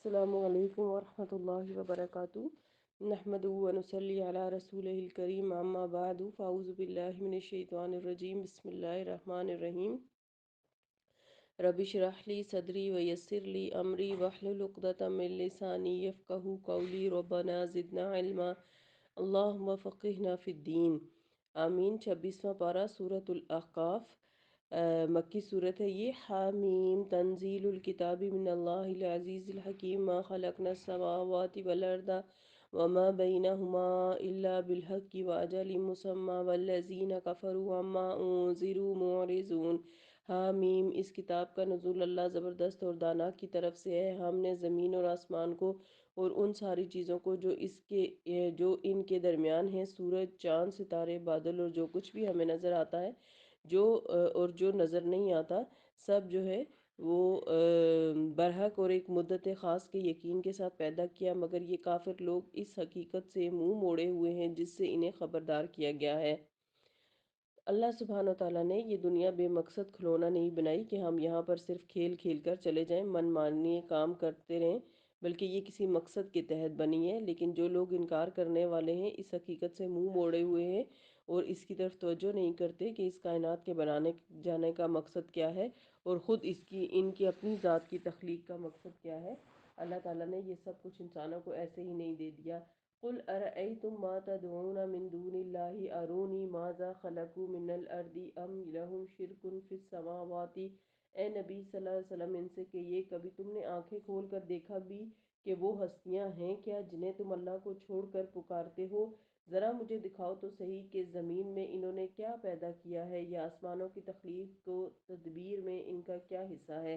السلام علیکم ورحمۃ اللہ وبرکاتہ نحمدہ ونصلی علی رسولہ الکریم اما بعد فاعوذ باللہ من الشیطان الرجیم بسم اللہ الرحمن الرحیم رب اشرح لی صدری ویسر لی امری واحلل عقدۃ من لسانی یفقہوا قولی ربنا زدنا علما اللہم فقہنا فی الدین آمین۔ 26واں پارہ سورۃ الاحقاف، مکی صورت ہے یہ۔ حامیم تنزیل الکتاب من اللہ العزیز الحکیم، ما خلقنا السماوات والارض وما بینہما الا بالحق واجل مسمی والذین کفروا عما انذروا معرضون۔ حامیم، اس کتاب کا نزول اللہ زبردست اور دانا کی طرف سے ہے۔ ہم نے زمین اور آسمان کو اور ان ساری چیزوں کو جو ان کے درمیان ہیں، سورج، چاند، ستارے، بادل اور جو کچھ بھی ہمیں نظر آتا ہے اور جو نظر نہیں آتا، سب جو ہے وہ برحق اور ایک مدت خاص کے یقین کے ساتھ پیدا کیا، مگر یہ کافر لوگ اس حقیقت سے منہ موڑے ہوئے ہیں جس سے انہیں خبردار کیا گیا ہے۔ اللہ سبحانہ وتعالیٰ نے یہ دنیا بے مقصد کھلونا نہیں بنائی کہ ہم یہاں پر صرف کھیل کھیل کر چلے جائیں، من مانی کام کرتے رہیں، بلکہ یہ کسی مقصد کے تحت بنی ہے۔ لیکن جو لوگ انکار کرنے والے ہیں، اس حقیقت سے منہ موڑے ہوئے ہیں اور اس کی طرف توجہ نہیں کرتے کہ اس کائنات کے بنانے جانے کا مقصد کیا ہے اور خود ان کی اپنی ذات کی تخلیق کا مقصد کیا ہے۔ اللہ تعالیٰ نے یہ سب کچھ انسانوں کو ایسے ہی نہیں دے دیا۔ قل ارأیتم ما تدعون من دون اللہ ارونی ماذا خلقوا من الارض ام لہم شرک فی السماوات۔ اے نبی صلی اللہ علیہ وسلم، ان سے کہیے کبھی تم نے آنکھیں کھول کر دیکھا بھی کہ وہ ہستیاں ہیں کیا جنہیں تم اللہ کو چھوڑ کر پکارتے ہو؟ ذرا مجھے دکھاؤ تو صحیح کہ زمین میں انہوں نے کیا پیدا کیا ہے، یا آسمانوں کی تخلیق و تدبیر میں ان کا کیا حصہ ہے۔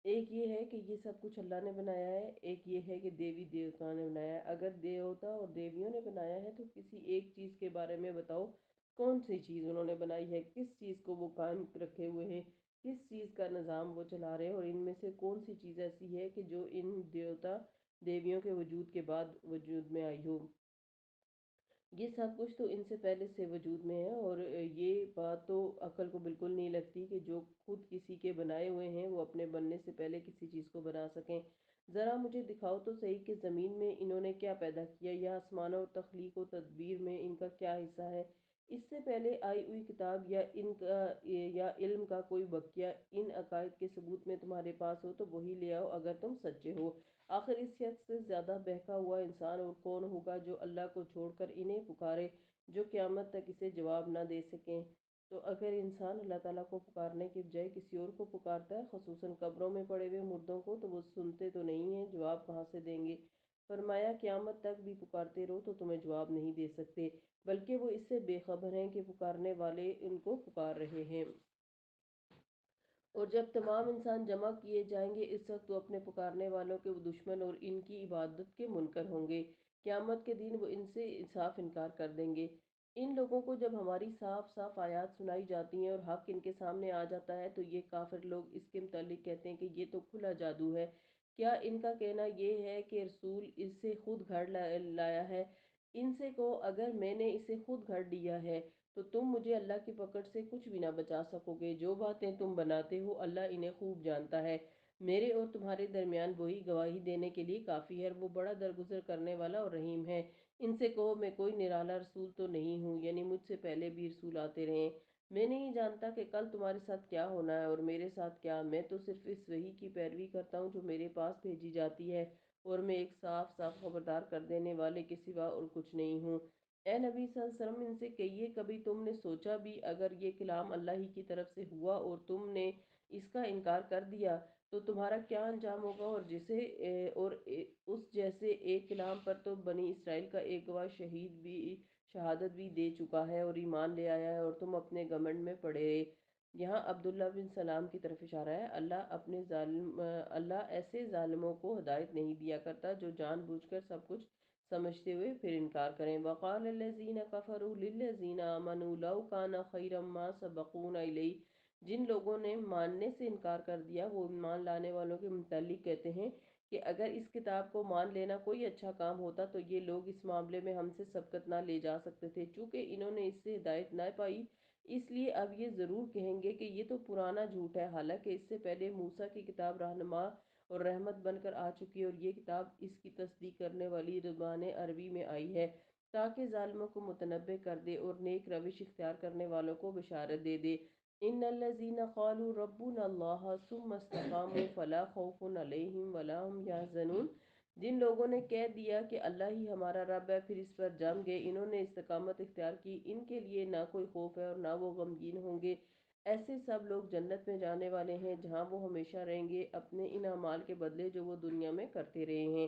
ایک یہ ہے کہ یہ سب کچھ اللہ نے بنایا ہے، ایک یہ ہے کہ دیوی دیوتا نے بنایا ہے۔ اگر دیوتا اور دیویوں نے بنایا ہے تو کسی ایک چیز کے بارے میں بتاؤ، کون سی چیز انہوں نے بنائی ہے، کس چیز کو وہ قائم رکھے ہوئے ہیں، کس چیز کا نظام وہ چلا رہے ہیں، اور ان میں سے کون سی چیز ایسی ہے کہ جو ان دیوتا دیویوں کے وجود کے بعد وجود میں آئی ہو۔ یہ سب کچھ تو ان سے پہلے سے وجود میں ہے، اور یہ بات تو عقل کو بالکل نہیں لگتی کہ جو خود کسی کے بنائے ہوئے ہیں وہ اپنے بننے سے پہلے کسی چیز کو بنا سکیں۔ ذرا مجھے دکھاؤ تو صحیح کہ زمین میں انہوں نے کیا پیدا کیا، یا آسمانوں اور تخلیق و تدبیر میں ان کا کیا حصہ ہے۔ اس سے پہلے آئی ہوئی کتاب یا علم کا کوئی بقیہ ان عقائد کے ثبوت میں تمہارے پاس ہو تو وہی لے آؤ اگر تم سچے ہو۔ آخر اس شخص سے زیادہ بہکا ہوا انسان اور کون ہوگا جو اللہ کو چھوڑ کر انہیں پکارے جو قیامت تک اسے جواب نہ دے سکیں۔ تو اگر انسان اللہ تعالیٰ کو پکارنے کے بجائے کسی اور کو پکارتا ہے، خصوصاً قبروں میں پڑے ہوئے مردوں کو، تو وہ سنتے تو نہیں ہیں، جواب کہاں سے دیں گے۔ فرمایا قیامت تک بھی پکارتے رہو تو تمہیں جواب نہیں دے سکتے، بلکہ وہ اس سے بے خبر ہیں کہ پکارنے والے ان کو پکار رہے ہیں۔ اور جب تمام انسان جمع کیے جائیں گے، اس وقت وہ اپنے پکارنے والوں کے دشمن اور ان کی عبادت کے منکر ہوں گے۔ قیامت کے دن وہ ان سے صاف انکار کر دیں گے۔ ان لوگوں کو جب ہماری صاف صاف آیات سنائی جاتی ہیں اور حق ان کے سامنے آ جاتا ہے تو یہ کافر لوگ اس کے متعلق کہتے ہیں کہ یہ تو کھلا جادو ہے۔ کیا ان کا کہنا یہ ہے کہ رسول اس سے خود گھڑ لایا ہے؟ ان سے کہو اگر میں نے اسے خود گھڑ لیا ہے تو تم مجھے اللہ کی پکڑ سے کچھ بھی نہ بچا سکو گے۔ جو باتیں تم بناتے ہو اللہ انہیں خوب جانتا ہے۔ میرے اور تمہارے درمیان وہی گواہی دینے کے لیے کافی ہے، وہ بڑا درگزر کرنے والا اور رحیم ہے۔ ان سے کہو میں کوئی نرالا رسول تو نہیں ہوں، یعنی مجھ سے پہلے بھی رسول آتے رہے۔ میں نہیں جانتا کہ کل تمہارے ساتھ کیا ہونا ہے اور میرے ساتھ کیا، میں تو صرف اس وحی کی پیروی کرتا ہوں جو میرے پاس بھیجی جاتی ہے، اور میں ایک صاف صاف خبردار کر دینے والے کے سوا اور کچھ نہیں ہوں۔ اے نبی صلی اللہ علیہ وسلم، ان سے کہیے کبھی تم نے سوچا بھی اگر یہ کلام اللہ ہی کی طرف سے ہوا اور تم نے اس کا انکار کر دیا تو تمہارا کیا انجام ہوگا؟ اور اس جیسے ایک کلام پر تو بنی اسرائیل کا ایک گواہ شہادت بھی دے چکا ہے اور ایمان لے آیا ہے، اور تم اپنے گھمنڈ میں پڑے رہے۔ یہاں عبداللہ بن سلام کی طرف اشارہ ہے۔ اللہ ایسے ظالموں کو ہدایت نہیں دیا کرتا جو جان بوجھ کر سب کچھ سمجھتے ہوئے پھر انکار کریں۔ وقال الذین کفروا للذین آمنوا لو کان خیرا ما سبقونا الیہ۔ جن لوگوں نے ماننے سے انکار کر دیا وہ ایمان لانے والوں کے متعلق کہتے ہیں کہ اگر اس کتاب کو مان لینا کوئی اچھا کام ہوتا تو یہ لوگ اس معاملے میں ہم سے سبقت نہ لے جا سکتے تھے۔ چونکہ انہوں نے اس سے ہدایت نہ پائی، اس لیے اب یہ ضرور کہیں گے کہ یہ تو پرانا جھوٹ ہے، حالانکہ اس سے پہلے موسیٰ کی کتاب رہنما اور رحمت بن کر آ چکی ہے، اور یہ کتاب اس کی تصدیق کرنے والی زبان عربی میں آئی ہے تاکہ ظالموں کو متنبع کر دے اور نیک روش اختیار کرنے والوں کو بشارت دے دے۔ ان الذین قالوا ربنا اللہ ثم استقاموا فلا خوف علیہم ولا هم یحزنون۔ جن لوگوں نے کہہ دیا کہ اللہ ہی ہمارا رب ہے، پھر اس پر جم گئے، انہوں نے استقامت اختیار کی، ان کے لیے نہ کوئی خوف ہے اور نہ وہ غمگین ہوں گے۔ ایسے سب لوگ جنت میں جانے والے ہیں جہاں وہ ہمیشہ رہیں گے اپنے ان اعمال کے بدلے جو وہ دنیا میں کرتے رہے ہیں۔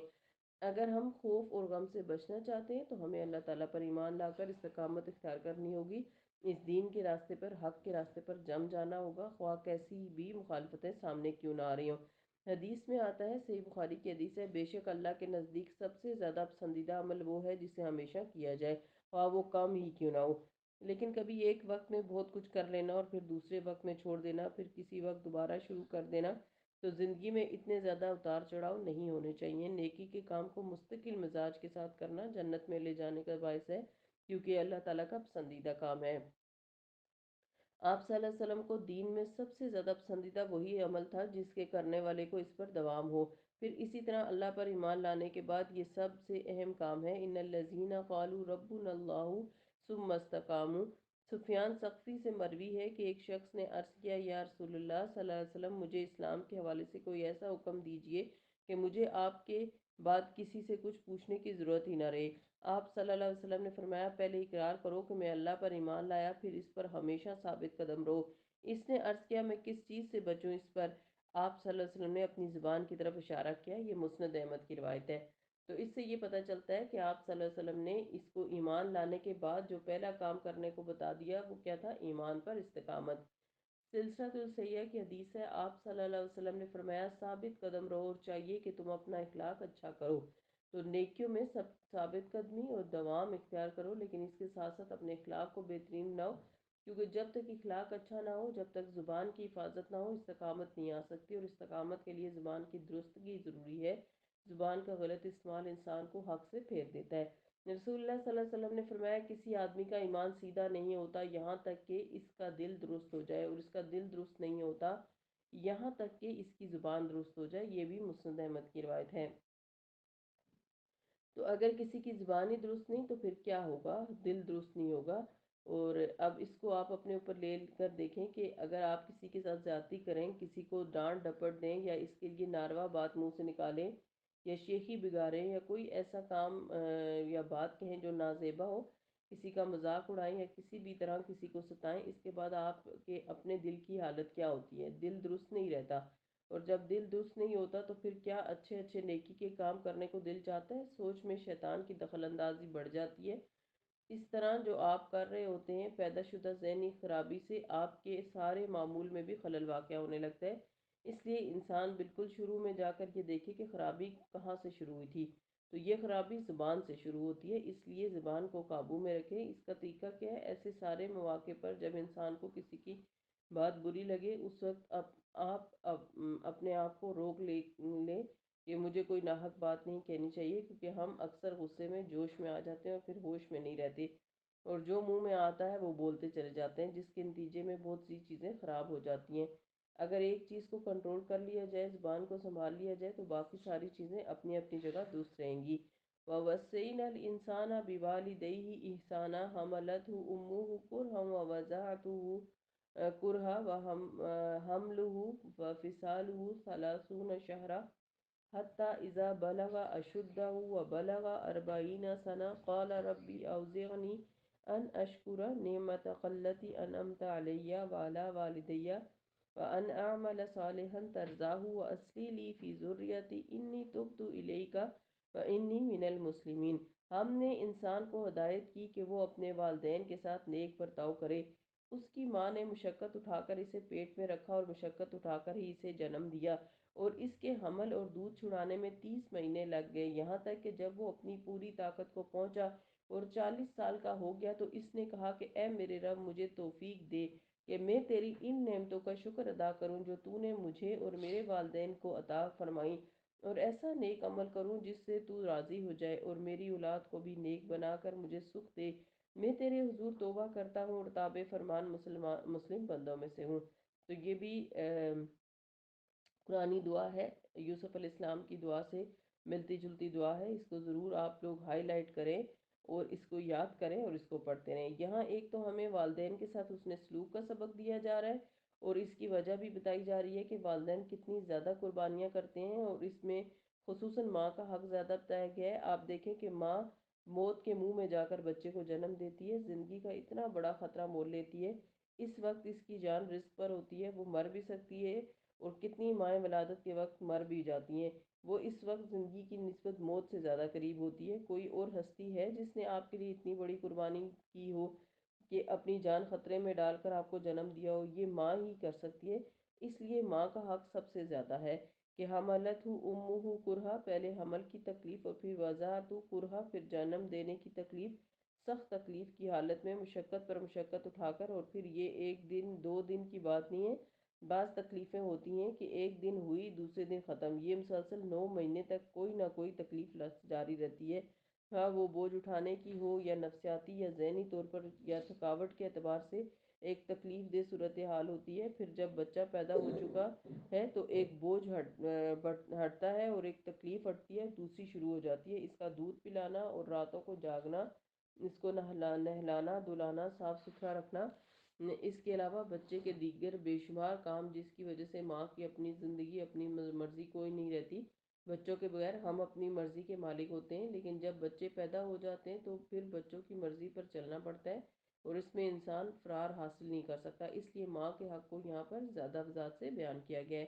اگر ہم خوف اور غم سے بچنا چاہتے ہیں تو ہمیں اللہ تعالیٰ پر ایمان لا کر استقامت اختیار کرنی ہوگی، اس دین کے راستے پر، حق کے راستے پر جم جانا ہوگا، خواہ کیسی بھی مخالفتیں سامنے کیوں نہ آ رہی ہوں۔ حدیث میں آتا ہے، صحیح بخاری کی حدیث ہے، بے شک اللہ کے نزدیک سب سے زیادہ پسندیدہ عمل وہ ہے جسے ہمیشہ کیا جائے، خواہ وہ کام ہی کیوں نہ ہو۔ لیکن کبھی ایک وقت میں بہت کچھ کر لینا اور پھر دوسرے وقت میں چھوڑ دینا، پھر کسی وقت دوبارہ شروع کر دینا، تو زندگی میں اتنے زیادہ اتار چڑھاؤ نہیں ہونے چاہیے۔ نیکی کے کام کو مستقل مزاج کے ساتھ کرنا جنت میں لے جانے کا باعث ہے، کیونکہ اللہ تعالیٰ کا پسندیدہ کام ہے۔ آپ صلی اللہ علیہ وسلم کو دین میں سب سے زیادہ پسندیدہ وہی عمل تھا جس کے کرنے والے کو اس پر دوام ہو۔ پھر اسی طرح اللہ پر ایمان لانے کے بعد یہ سب سے اہم کام ہے، ان الذین قالوا ربنا اللہ ثم استقاموا۔ سفیان ثقفی سے مروی ہے کہ ایک شخص نے عرض کیا، یا رسول اللہ صلی اللہ علیہ وسلم، مجھے اسلام کے حوالے سے کوئی ایسا حکم دیجئے کہ مجھے آپ کے بعد کسی سے کچھ پوچھنے کی ضرورت ہی نہ رہے۔ آپ صلی اللہ علیہ وسلم نے فرمایا، پہلے اقرار کرو کہ میں اللہ پر ایمان لایا، پھر اس پر ہمیشہ ثابت قدم رہو۔ اس نے عرض کیا، میں کس چیز سے بچوں اس پر؟ آپ صلی اللہ علیہ وسلم نے اپنی زبان کی طرف اشارہ کیا۔ یہ مسند احمد کی روایت ہے۔ تو اس سے یہ پتہ چلتا ہے کہ آپ صلی اللہ علیہ وسلم نے اس کو ایمان لانے کے بعد جو پہلا کام کرنے کو بتا دیا وہ کیا تھا؟ ایمان پر استقامت۔ سلسلہ الصحیحہ کی حدیث ہے، آپ صلی اللہ علیہ وسلم نے فرمایا، ثابت قدم رہو اور چاہیے کہ تم اپنا اخلاق اچھا کرو۔ تو نیکیوں میں سب ثابت قدمی اور دوام اختیار کرو، لیکن اس کے ساتھ ساتھ اپنے اخلاق کو بہترین بناؤ، کیونکہ جب تک اخلاق اچھا نہ ہو، جب تک زبان کی حفاظت نہ ہو، استقامت نہیں آ سکتی، اور استقامت کے لیے زبان کی درستگی ضروری ہے۔ زبان کا غلط استعمال انسان کو حق سے پھیر دیتا ہے۔ رسول اللہ صلی اللہ علیہ وسلم نے فرمایا، کسی آدمی کا ایمان سیدھا نہیں ہوتا یہاں تک کہ اس کا دل درست ہو جائے، اور اس کا دل درست نہیں ہوتا یہاں تک کہ اس کی زبان درست ہو جائے۔ یہ بھی مسند احمد کی روایت ہے۔ تو اگر کسی کی زبان ہی درست نہیں تو پھر کیا ہوگا؟ دل درست نہیں ہوگا۔ اور اب اس کو آپ اپنے اوپر لے کر دیکھیں کہ اگر آپ کسی کے ساتھ زیادتی کریں، کسی کو ڈانٹ ڈپٹ دیں، یا اس کے لیے ناروا بات منہ سے نکالیں، یا شیخی بگاڑیں، یا کوئی ایسا کام یا بات کہیں جو نازیبا ہو، کسی کا مذاق اڑائیں، یا کسی بھی طرح کسی کو ستائیں، اس کے بعد آپ کے اپنے دل کی حالت کیا ہوتی ہے؟ دل درست نہیں رہتا، اور جب دل درست نہیں ہوتا تو پھر کیا اچھے اچھے نیکی کے کام کرنے کو دل چاہتا ہے؟ سوچ میں شیطان کی دخل اندازی بڑھ جاتی ہے۔ اس طرح جو آپ کر رہے ہوتے ہیں، پیدا شدہ ذہنی خرابی سے آپ کے سارے معمول میں بھی خلل واقع ہونے لگتا ہے۔ اس لیے انسان بالکل شروع میں جا کر یہ دیکھے کہ خرابی کہاں سے شروع ہوئی تھی، تو یہ خرابی زبان سے شروع ہوتی ہے۔ اس لیے زبان کو قابو میں رکھیں۔ اس کا طریقہ کیا ہے؟ ایسے سارے مواقع پر جب انسان کو کسی کی بات بری لگے، اس وقت اپنے آپ کو روک لیں کہ مجھے کوئی ناحق بات نہیں کہنی چاہیے، کیونکہ ہم اکثر غصے میں جوش میں آ جاتے ہیں اور پھر ہوش میں نہیں رہتے، اور جو منہ میں آتا ہے وہ بولتے چلے جاتے ہیں، جس کے نتیجے میں بہت سی چیزیں خراب ہو جاتی ہیں۔ اگر ایک چیز کو کنٹرول کر لیا جائے، زبان کو سنبھال لیا جائے، تو باقی ساری چیزیں اپنی اپنی جگہ درست رہیں گی۔ وَوَصَّيْنَا الْإِنسَانَ بِوَالِدَيْهِ إِحْسَانًا حَمَلَتْهُ أُمُّهُ كُرْهًا وَوَضَعَتْهُ كُرْهًا وَحَمْلُهُ وَفِصَالُهُ 30 شهرًا حتى إذا بلغ أشده وبلغ 40 سنة قال ربي أوزعني أن أشكر نعمتك التي أنعمت علي وعلى والدي وأن أعمل صالحا ترضاه وأصلح لي في ذريتي إني تبت إليك وإني من المسلمين۔ ہم نے انسان کو ہدایت کی کہ وہ اپنے والدین کے ساتھ نیک برتاؤ کرے۔ اس کی ماں نے مشقت اٹھا کر اسے پیٹ میں رکھا اور مشقت اٹھا کر ہی اسے جنم دیا، اور اس کے حمل اور دودھ چھڑانے میں 30 مہینے لگ گئے، یہاں تک کہ جب وہ اپنی پوری طاقت کو پہنچا اور 40 سال کا ہو گیا تو اس نے کہا کہ اے میرے رب، مجھے توفیق دے کہ میں تیری ان نعمتوں کا شکر ادا کروں جو تو نے مجھے اور میرے والدین کو عطا فرمائی، اور ایسا نیک عمل کروں جس سے تو راضی ہو جائے، اور میری اولاد کو بھی نیک بنا کر مجھے سکھ دے۔ میں تیرے حضور توبہ کرتا ہوں اور تابع فرمان مسلم بندوں میں سے ہوں۔ تو یہ بھی قرآنی دعا ہے، یوسف علیہ السلام کی دعا سے ملتی جلتی دعا ہے، اس کو ضرور آپ لوگ ہائی لائٹ کریں اور اس کو یاد کریں اور اس کو پڑھتے رہیں۔ یہاں ایک تو ہمیں والدین کے ساتھ حسن سلوک کا سبق دیا جا رہا ہے، اور اس کی وجہ بھی بتائی جا رہی ہے کہ والدین کتنی زیادہ قربانیاں کرتے ہیں، اور اس میں خصوصاً ماں کا حق زیادہ بتایا گیا ہے۔ آپ دیکھیں کہ ماں موت کے منہ میں جا کر بچے کو جنم دیتی ہے، زندگی کا اتنا بڑا خطرہ مول لیتی ہے، اس وقت اس کی جان رزق پر ہوتی ہے، وہ مر بھی سکتی ہے، اور کتنی مائیں ولادت کے وقت مر بھی جاتی ہیں، وہ اس وقت زندگی کی نسبت موت سے زیادہ قریب ہوتی ہے۔ کوئی اور ہستی ہے جس نے آپ کے لیے اتنی بڑی قربانی کی ہو کہ اپنی جان خطرے میں ڈال کر آپ کو جنم دیا ہو؟ یہ ماں ہی کر سکتی ہے، اس لیے ماں کا حق سب سے زیادہ ہے کہ حملت امہ کرہا، پہلے حمل کی تکلیف اور پھر وضاعت کرہا، پھر جنم دینے کی تکلیف، سخت تکلیف کی حالت میں مشقت پر مشقت اٹھا کر، اور پھر یہ ایک دن دو دن کی بات نہیں ہے، بعض تکلیفیں ہوتی ہیں کہ ایک دن ہوئی دوسرے دن ختم، یہ مسلسل 9 مہینے تک کوئی نہ کوئی تکلیف جاری رہتی ہے، ہاں وہ بوجھ اٹھانے کی ہو یا نفسیاتی یا ذہنی طور پر یا تھکاوٹ کے اعتبار سے ایک تکلیف دہ صورتحال ہوتی ہے۔ پھر جب بچہ پیدا ہو چکا ہے تو ایک بوجھ ہٹتا ہے اور ایک تکلیف ہٹتی ہے، دوسری شروع ہو جاتی ہے، اس کا دودھ پلانا اور راتوں کو جاگنا، اس کو نہلانا دلانا، صاف ستھرا رکھنا، اس کے علاوہ بچے کے دیگر بے شمار کام، جس کی وجہ سے ماں کی اپنی زندگی اپنی مرضی کوئی نہیں رہتی۔ بچوں کے بغیر ہم اپنی مرضی کے مالک ہوتے ہیں، لیکن جب بچے پیدا ہو جاتے ہیں تو پھر بچوں کی مرضی پر چلنا پڑتا ہے، اور اس میں انسان فرار حاصل نہیں کر سکتا، اس لیے ماں کے حق کو یہاں پر زیادہ وضاحت سے بیان کیا گیا ہے۔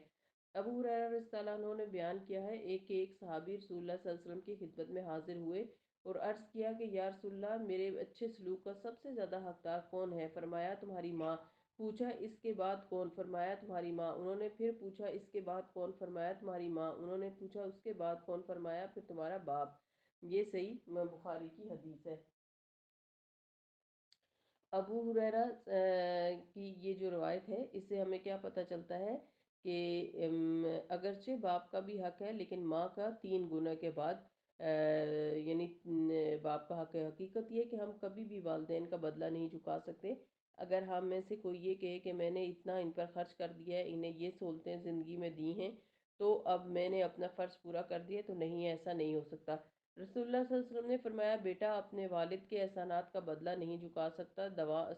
ابو ہریرہ رضی اللہ عنہ نے بیان کیا ہے، ایک صحابی رسول اللہ صلی اللہ علیہ وسلم کی خدمت میں حاضر ہوئے اور عرض کیا کہ یا رسول اللہ، میرے اچھے سلوک کا سب سے زیادہ حقدار کون ہے؟ فرمایا تمہاری ماں۔ پوچھا اس کے بعد کون؟ فرمایا تمہاری ماں۔ انہوں نے پھر پوچھا اس کے بعد کون؟ فرمایا تمہاری ماں۔ انہوں نے پوچھا اس کے بعد کون؟ فرمایا پھر تمہارا باپ۔ یہ صحیح بخاری کی حدیث ہے۔ ابو ہریرہ کی یہ جو روایت ہے، اس سے ہمیں کیا پتہ چلتا ہے کہ اگرچہ باپ کا بھی حق ہے، لیکن ماں کا 3 گنا کے بعد یعنی باپ کا حق ہے۔ حقیقت یہ کہ ہم کبھی بھی والدین کا بدلہ نہیں چکا سکتے۔ اگر ہم میں سے کوئی یہ کہے کہ میں نے اتنا ان پر خرچ کر دیا ہے، انہیں یہ سہولتیں زندگی میں دی ہیں، تو اب میں نے اپنا فرض پورا کر دیا، تو نہیں، ایسا نہیں ہو سکتا۔ رسول اللہ صلی اللہ علیہ وسلم نے فرمایا، بیٹا اپنے والد کے احسانات کا بدلہ نہیں چکا سکتا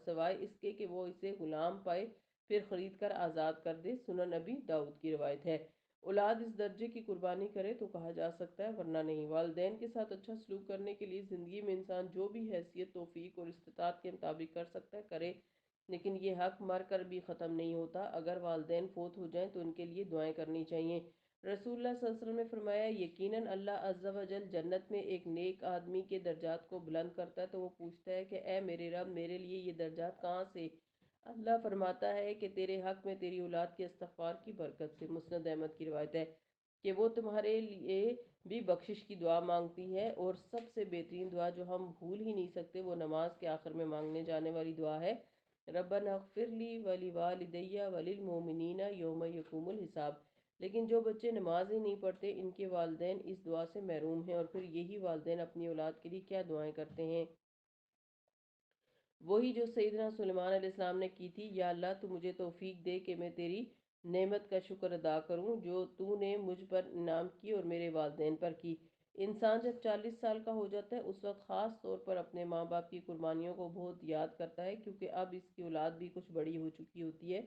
سوائے اس کے کہ وہ اسے غلام پائے پھر خرید کر آزاد کر دے۔ سنن نبی داؤد کی روایت ہے۔ اولاد اس درجے کی قربانی کرے تو کہا جا سکتا ہے، ورنہ نہیں۔ والدین کے ساتھ اچھا سلوک کرنے کے لیے زندگی میں انسان جو بھی حیثیت توفیق اور استطاعت کے مطابق کر سکتا ہے کرے، لیکن یہ حق مر کر بھی ختم نہیں ہوتا۔ اگر والدین فوت ہو جائیں تو ان کے لیے دعائیں کرنی چاہیے۔ رسول اللہ صلی اللہ علیہ وسلم نے فرمایا، یقیناً اللہ عز و جل جنت میں ایک نیک آدمی کے درجات کو بلند کرتا ہے تو وہ پوچھتا ہے کہ اے میرے رب، میرے لیے یہ درجات کہاں سے؟ اللہ فرماتا ہے کہ تیرے حق میں تیری اولاد کے استغفار کی برکت سے۔ مسند احمد کی روایت ہے کہ وہ تمہارے لیے بھی بخشش کی دعا مانگتی ہے، اور سب سے بہترین دعا جو ہم بھول ہی نہیں سکتے وہ نماز کے آخر میں مانگنے جانے والی دعا ہے، ربنا اغفر لی ولوالدی وللمؤمنین یوم یقوم الحساب۔ لیکن جو بچے نماز ہی نہیں پڑھتے، ان کے والدین اس دعا سے محروم ہیں، اور پھر یہی والدین اپنی اولاد کے لیے کیا دعائیں کرتے ہیں؟ وہی جو سیدنا سلیمان علیہ السلام نے کی تھی، یا اللہ تو مجھے توفیق دے کہ میں تیری نعمت کا شکر ادا کروں جو تو نے مجھ پر انعام کی اور میرے والدین پر کی۔ انسان جب 40 سال کا ہو جاتا ہے، اس وقت خاص طور پر اپنے ماں باپ کی قربانیوں کو بہت یاد کرتا ہے، کیونکہ اب اس کی اولاد بھی کچھ بڑی ہو چکی ہوتی ہے،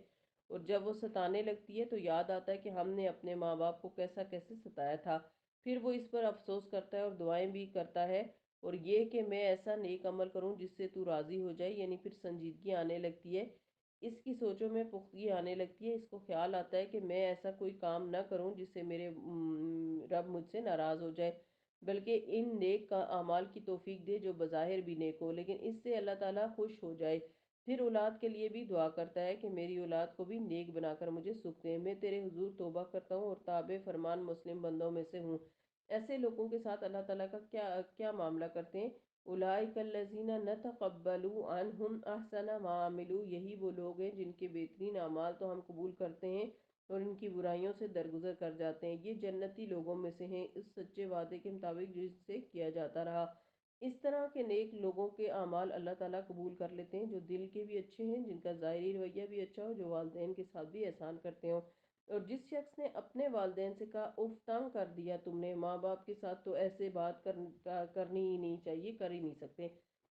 اور جب وہ ستانے لگتی ہے تو یاد آتا ہے کہ ہم نے اپنے ماں باپ کو کیسا کیسے ستایا تھا، پھر وہ اس پر افسوس کرتا ہے اور دعائیں بھی کرتا ہے، اور یہ کہ میں ایسا نیک عمل کروں جس سے تو راضی ہو جائے، یعنی پھر سنجیدگی آنے لگتی ہے، اس کی سوچوں میں پختگی آنے لگتی ہے، اس کو خیال آتا ہے کہ میں ایسا کوئی کام نہ کروں جس سے میرے رب مجھ سے ناراض ہو جائے، بلکہ ان نیک کا اعمال کی توفیق دے جو بظاہر بھی نیک ہو، لیکن اس سے اللہ تعالیٰ خوش ہو جائے۔ پھر اولاد کے لیے بھی دعا کرتا ہے کہ میری اولاد کو بھی نیک بنا کر مجھے سکھ دے، میں تیرے حضور توبہ کرتا ہوں اور تابع فرمان مسلم بندوں میں سے ہوں۔ ایسے لوگوں کے ساتھ اللہ تعالیٰ کا کیا کیا معاملہ کرتے ہیں؟ اولئک الذین نتقبل عنہم احسن ما عملوا، یہی وہ لوگ ہیں جن کے بہترین اعمال تو ہم قبول کرتے ہیں اور ان کی برائیوں سے درگزر کر جاتے ہیں، یہ جنتی لوگوں میں سے ہیں اس سچے وعدے کے مطابق جس سے کیا جاتا رہا۔ اس طرح کے نیک لوگوں کے اعمال اللہ تعالیٰ قبول کر لیتے ہیں جو دل کے بھی اچھے ہیں، جن کا ظاہری رویہ بھی اچھا ہو، جو والدین کے ساتھ بھی احسان کرتے ہوں۔ اور جس شخص نے اپنے والدین سے کہا اف تنگ کر دیا تم نے، ماں باپ کے ساتھ تو ایسے بات کرنی ہی نہیں چاہیے، کر ہی نہیں سکتے،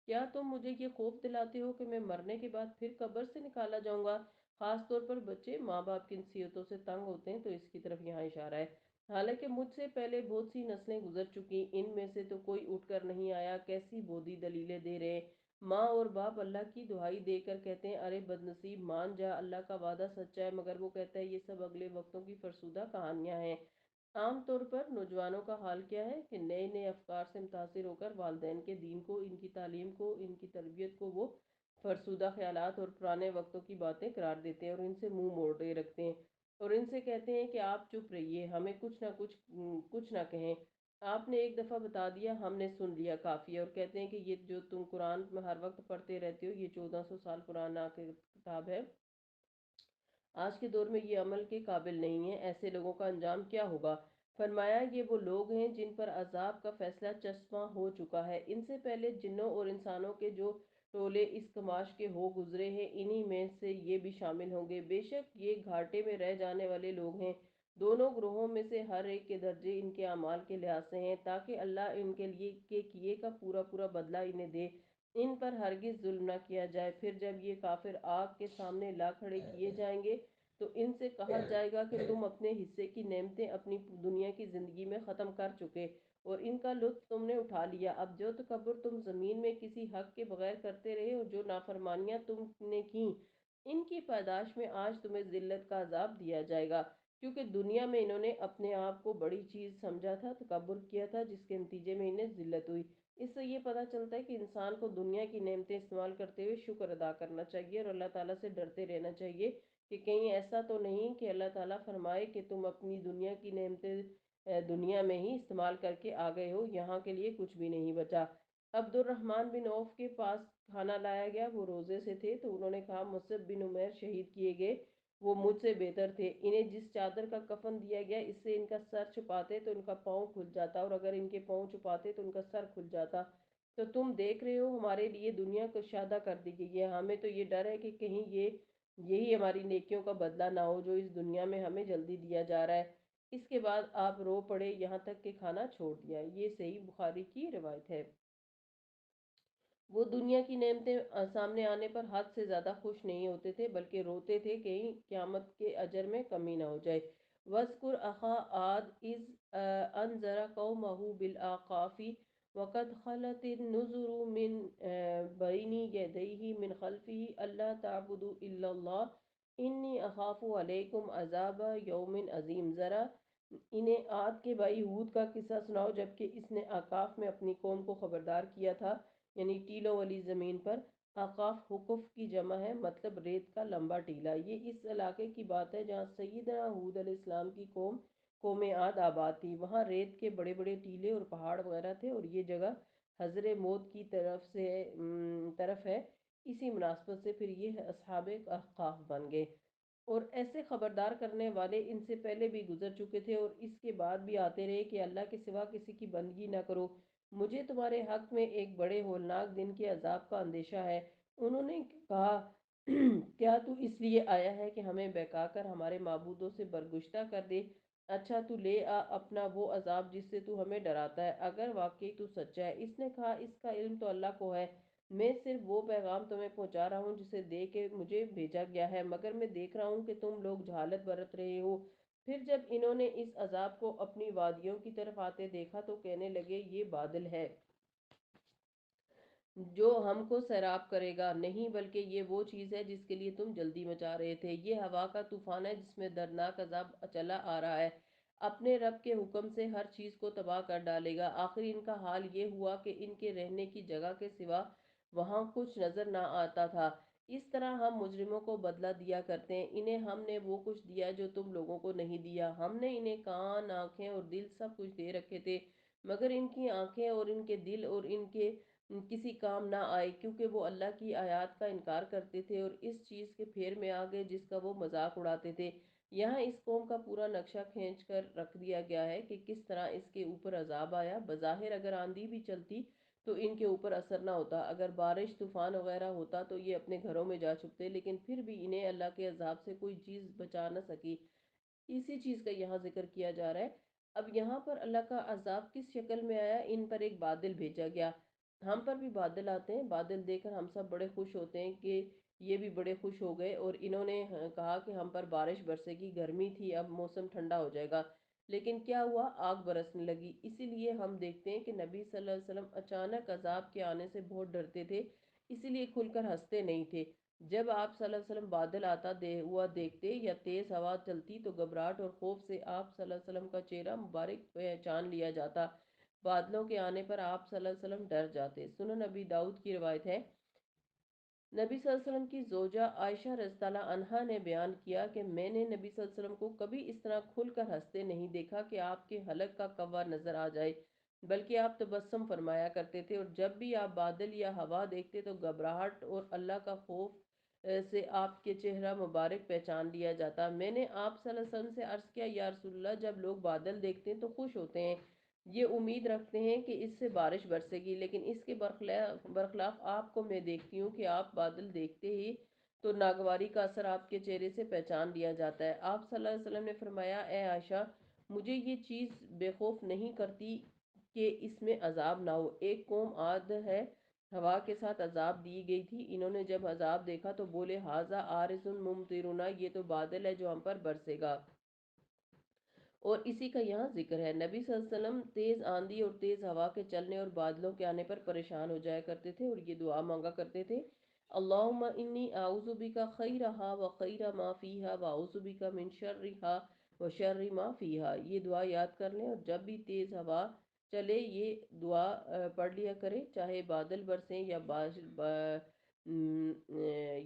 کیا تم مجھے یہ خوف دلاتے ہو کہ میں مرنے کے بعد پھر قبر سے نکالا جاؤں گا؟ خاص طور پر بچے ماں باپ کی نصیحتوں سے تنگ ہوتے ہیں، تو اس کی طرف یہاں اشارہ ہے۔ حالانکہ مجھ سے پہلے بہت سی نسلیں گزر چکی، ان میں سے تو کوئی اٹھ کر نہیں آیا، کیسی بودی دلیلیں دے رہے۔ ماں اور باپ اللہ کی دہائی دے کر کہتے ہیں ارے بدنصیب مان جا، اللہ کا وعدہ سچا ہے، مگر وہ کہتا ہے یہ سب اگلے وقتوں کی فرسودہ کہانیاں ہیں۔ عام طور پر نوجوانوں کا حال کیا ہے کہ نئے نئے افکار سے متاثر ہو کر والدین کے دین کو، ان کی تعلیم کو، ان کی تربیت کو وہ فرسودہ خیالات اور پرانے وقتوں کی باتیں قرار دیتے ہیں، اور ان سے منہ موڑے رکھتے ہیں، اور ان سے کہتے ہیں کہ آپ چپ رہیے، ہمیں کچھ نہ کہیں، آپ نے ایک دفعہ بتا دیا ہم نے سن لیا کافی ہے، اور کہتے ہیں کہ یہ جو تم قرآن میں ہر وقت پڑھتے رہتے ہو یہ 1400 سال پرانا کتاب ہے، آج کے دور میں یہ عمل کے قابل نہیں ہے، ایسے لوگوں کا انجام کیا ہوگا؟ فرمایا یہ وہ لوگ ہیں جن پر عذاب کا فیصلہ چشمہ ہو چکا ہے، ان سے پہلے جنوں اور انسانوں کے جو ٹولے اس کماش کے ہو گزرے ہیں انہی میں سے یہ بھی شامل ہوں گے، بے شک یہ گھاٹے میں رہ جانے والے لوگ ہیں، دونوں گروہوں میں سے ہر ایک کے درجے ان کے اعمال کے لحاظ سے ہیں، تاکہ اللہ ان کے لیے کے کیے کا پورا پورا بدلہ انہیں دے، ان پر ہرگز ظلم نہ کیا جائے۔ پھر جب یہ کافر آگ کے سامنے لا کھڑے کیے جائیں گے تو ان سے کہا جائے گا کہ تم اپنے حصے کی نعمتیں اپنی دنیا کی زندگی میں ختم کر چکے اور ان کا لطف تم نے اٹھا لیا، اب جو تکبر تم زمین میں کسی حق کے بغیر کرتے رہے اور جو نافرمانیاں تم نے کی، ان کی پاداش میں آج تمہیں ذلت کا عذاب دیا جائے گا، کیونکہ دنیا میں انہوں نے اپنے آپ کو بڑی چیز سمجھا تھا، تکبر کیا تھا، جس کے نتیجے میں انہیں ذلت ہوئی۔ اس سے یہ پتہ چلتا ہے کہ انسان کو دنیا کی نعمتیں استعمال کرتے ہوئے شکر ادا کرنا چاہیے اور اللہ تعالیٰ سے ڈرتے رہنا چاہیے کہ کہیں ایسا تو نہیں کہ اللہ تعالیٰ فرمائے کہ تم اپنی دنیا کی نعمتیں دنیا میں ہی استعمال کر کے آ گئے ہو، یہاں کے لیے کچھ بھی نہیں بچا۔ عبد الرحمن بن عوف کے پاس کھانا لایا گیا، وہ روزے سے تھے، تو انہوں نے کہا مصعب بن عمیر شہید کیے گئے، وہ مجھ سے بہتر تھے، انہیں جس چادر کا کفن دیا گیا اس سے ان کا سر چھپاتے تو ان کا پاؤں کھل جاتا، اور اگر ان کے پاؤں چھپاتے تو ان کا سر کھل جاتا، تو تم دیکھ رہے ہو ہمارے لیے دنیا کو شادہ کر دی گئی ہے، ہمیں تو یہ ڈر ہے کہ کہیں یہی ہماری نیکیوں کا بدلہ نہ ہو جو اس دنیا میں ہمیں جلدی دیا جا رہا ہے۔ اس کے بعد آپ رو پڑے یہاں تک کہ کھانا چھوڑ دیا، یہ صحیح بخاری کی روایت ہے۔ وہ دنیا کی نعمتیں سامنے آنے پر حد سے زیادہ خوش نہیں ہوتے تھے، بلکہ روتے تھے کہیں قیامت کے اجر میں کمی نہ ہو جائے۔ وَاذْكُرْ أَخَا عَادٍ إِذْ أَنذَرَ قَوْمَهُ بِالْأَحْقَافِ وَقَدْ خَلَتِ النُّذُرُ مِنْ بَيْنِ يَدَيْهِ مِنْ خَلْفِهِ أَلَّا تَعْبُدُوا إِلَّا اللَّهَ إِنِّي أَخَافُ عَلَيْكُمْ عَذَابَ يَوْمٍ عَظِيمٍ۔ ذرا انہیں عاد کے بھائی ہود کا قصہ سناؤ، جبکہ اس نے آکاف میں اپنی قوم کو خبردار کیا تھا، یعنی ٹیلوں والی زمین پر۔ آقاف حقف کی جمع ہے، مطلب ریت کا لمبا ٹیلا، یہ اس علاقے کی بات ہے جہاں سیدنا حود علیہ السلام کی قوم عاد آباد تھی، وہاں ریت کے بڑے بڑے ٹیلے اور پہاڑ وغیرہ تھے، اور یہ جگہ حضر موت کی طرف ہے، اسی مناسبت سے پھر یہ اصحاب احقاف بن گئے، اور ایسے خبردار کرنے والے ان سے پہلے بھی گزر چکے تھے اور اس کے بعد بھی آتے رہے کہ اللہ کے سوا کسی کی بندگی نہ کرو، مجھے تمہارے حق میں ایک بڑے ہولناک دن کے عذاب کا اندیشہ ہے۔ انہوں نے کہا کیا تو اس لیے آیا ہے کہ ہمیں بہکا کر ہمارے معبودوں سے برگشتہ کر دے؟ اچھا تو لے آ اپنا وہ عذاب جس سے تو ہمیں ڈراتا ہے، اگر واقعی تو سچا ہے۔ اس نے کہا اس کا علم تو اللہ کو ہے، میں صرف وہ پیغام تمہیں پہنچا رہا ہوں جسے دے کے مجھے بھیجا گیا ہے، مگر میں دیکھ رہا ہوں کہ تم لوگ جہالت برت رہے ہو۔ پھر جب انہوں نے اس عذاب کو اپنی وادیوں کی طرف آتے دیکھا تو کہنے لگے یہ بادل ہے جو ہم کو سیراب کرے گا، نہیں بلکہ یہ وہ چیز ہے جس کے لیے تم جلدی مچا رہے تھے، یہ ہوا کا طوفان ہے جس میں دردناک عذاب چلا آ رہا ہے، اپنے رب کے حکم سے ہر چیز کو تباہ کر ڈالے گا۔ آخر ان کا حال یہ ہوا کہ ان کے رہنے کی جگہ کے سوا وہاں کچھ نظر نہ آتا تھا۔ اس طرح ہم مجرموں کو بدلہ دیا کرتے ہیں، انہیں ہم نے وہ کچھ دیا جو تم لوگوں کو نہیں دیا، ہم نے انہیں کان، آنکھیں اور دل سب کچھ دے رکھے تھے، مگر ان کی آنکھیں اور ان کے دل اور ان کے کسی کام نہ آئے، کیونکہ وہ اللہ کی آیات کا انکار کرتے تھے اور اس چیز کے پھیر میں آ گئے جس کا وہ مذاق اڑاتے تھے۔ یہاں اس قوم کا پورا نقشہ کھینچ کر رکھ دیا گیا ہے کہ کس طرح اس کے اوپر عذاب آیا۔ بظاہر اگر آندھی بھی چلتی تو ان کے اوپر اثر نہ ہوتا، اگر بارش طوفان وغیرہ ہوتا تو یہ اپنے گھروں میں جا چھپتے، لیکن پھر بھی انہیں اللہ کے عذاب سے کوئی چیز بچا نہ سکی۔ اسی چیز کا یہاں ذکر کیا جا رہا ہے۔ اب یہاں پر اللہ کا عذاب کس شکل میں آیا؟ ان پر ایک بادل بھیجا گیا۔ ہم پر بھی بادل آتے ہیں، بادل دیکھ کر ہم سب بڑے خوش ہوتے ہیں کہ یہ بھی بڑے خوش ہو گئے، اور انہوں نے کہا کہ ہم پر بارش برسے گی، گرمی تھی اب موسم ٹھنڈا ہو جائے گا۔ لیکن کیا ہوا؟ آگ برسنے لگی۔ اسی لیے ہم دیکھتے ہیں کہ نبی صلی اللہ علیہ وسلم اچانک عذاب کے آنے سے بہت ڈرتے تھے، اسی لیے کھل کر ہنستے نہیں تھے۔ جب آپ صلی اللہ علیہ وسلم بادل آتا ہوا دیکھتے یا تیز ہوا چلتی تو گھبراہٹ اور خوف سے آپ صلی اللہ علیہ وسلم کا چہرہ مبارک پہچان لیا جاتا۔ بادلوں کے آنے پر آپ صلی اللہ علیہ وسلم ڈر جاتے۔ سنن نبی داؤد کی روایت ہے، نبی صلی اللہ علیہ وسلم کی زوجہ عائشہ رضی اللہ عنہا نے بیان کیا کہ میں نے نبی صلی اللہ علیہ وسلم کو کبھی اس طرح کھل کر ہنستے نہیں دیکھا کہ آپ کے حلق کا کوا نظر آ جائے، بلکہ آپ تبسم فرمایا کرتے تھے، اور جب بھی آپ بادل یا ہوا دیکھتے تو گھبراہٹ اور اللہ کا خوف سے آپ کے چہرہ مبارک پہچان لیا جاتا۔ میں نے آپ صلی اللہ علیہ وسلم سے عرض کیا، یا رسول اللہ، جب لوگ بادل دیکھتے ہیں تو خوش ہوتے ہیں، یہ امید رکھتے ہیں کہ اس سے بارش برسے گی، لیکن اس کے برخلاف آپ کو میں دیکھتی ہوں کہ آپ بادل دیکھتے ہی تو ناگواری کا اثر آپ کے چہرے سے پہچان لیا جاتا ہے۔ آپ صلی اللہ علیہ وسلم نے فرمایا، اے عائشہ، مجھے یہ چیز بے خوف نہیں کرتی کہ اس میں عذاب نہ ہو۔ ایک قوم عاد ہے، ہوا کے ساتھ عذاب دی گئی تھی، انہوں نے جب عذاب دیکھا تو بولے، ھذا عارض ممطرنا، یہ تو بادل ہے جو ہم پر برسے گا۔ اور اسی کا یہاں ذکر ہے۔ نبی صلی اللہ علیہ وسلم تیز آندھی اور تیز ہوا کے چلنے اور بادلوں کے آنے پر پریشان ہو جایا کرتے تھے اور یہ دعا مانگا کرتے تھے، اللہم انی اعوذ بک خیرہا و خیر ما فیہا و اعوذ بک من شرہا و شر ما فیہا۔ یہ دعا یاد کر لیں اور جب بھی تیز ہوا چلے یہ دعا پڑھ لیا کرے، چاہے بادل برسیں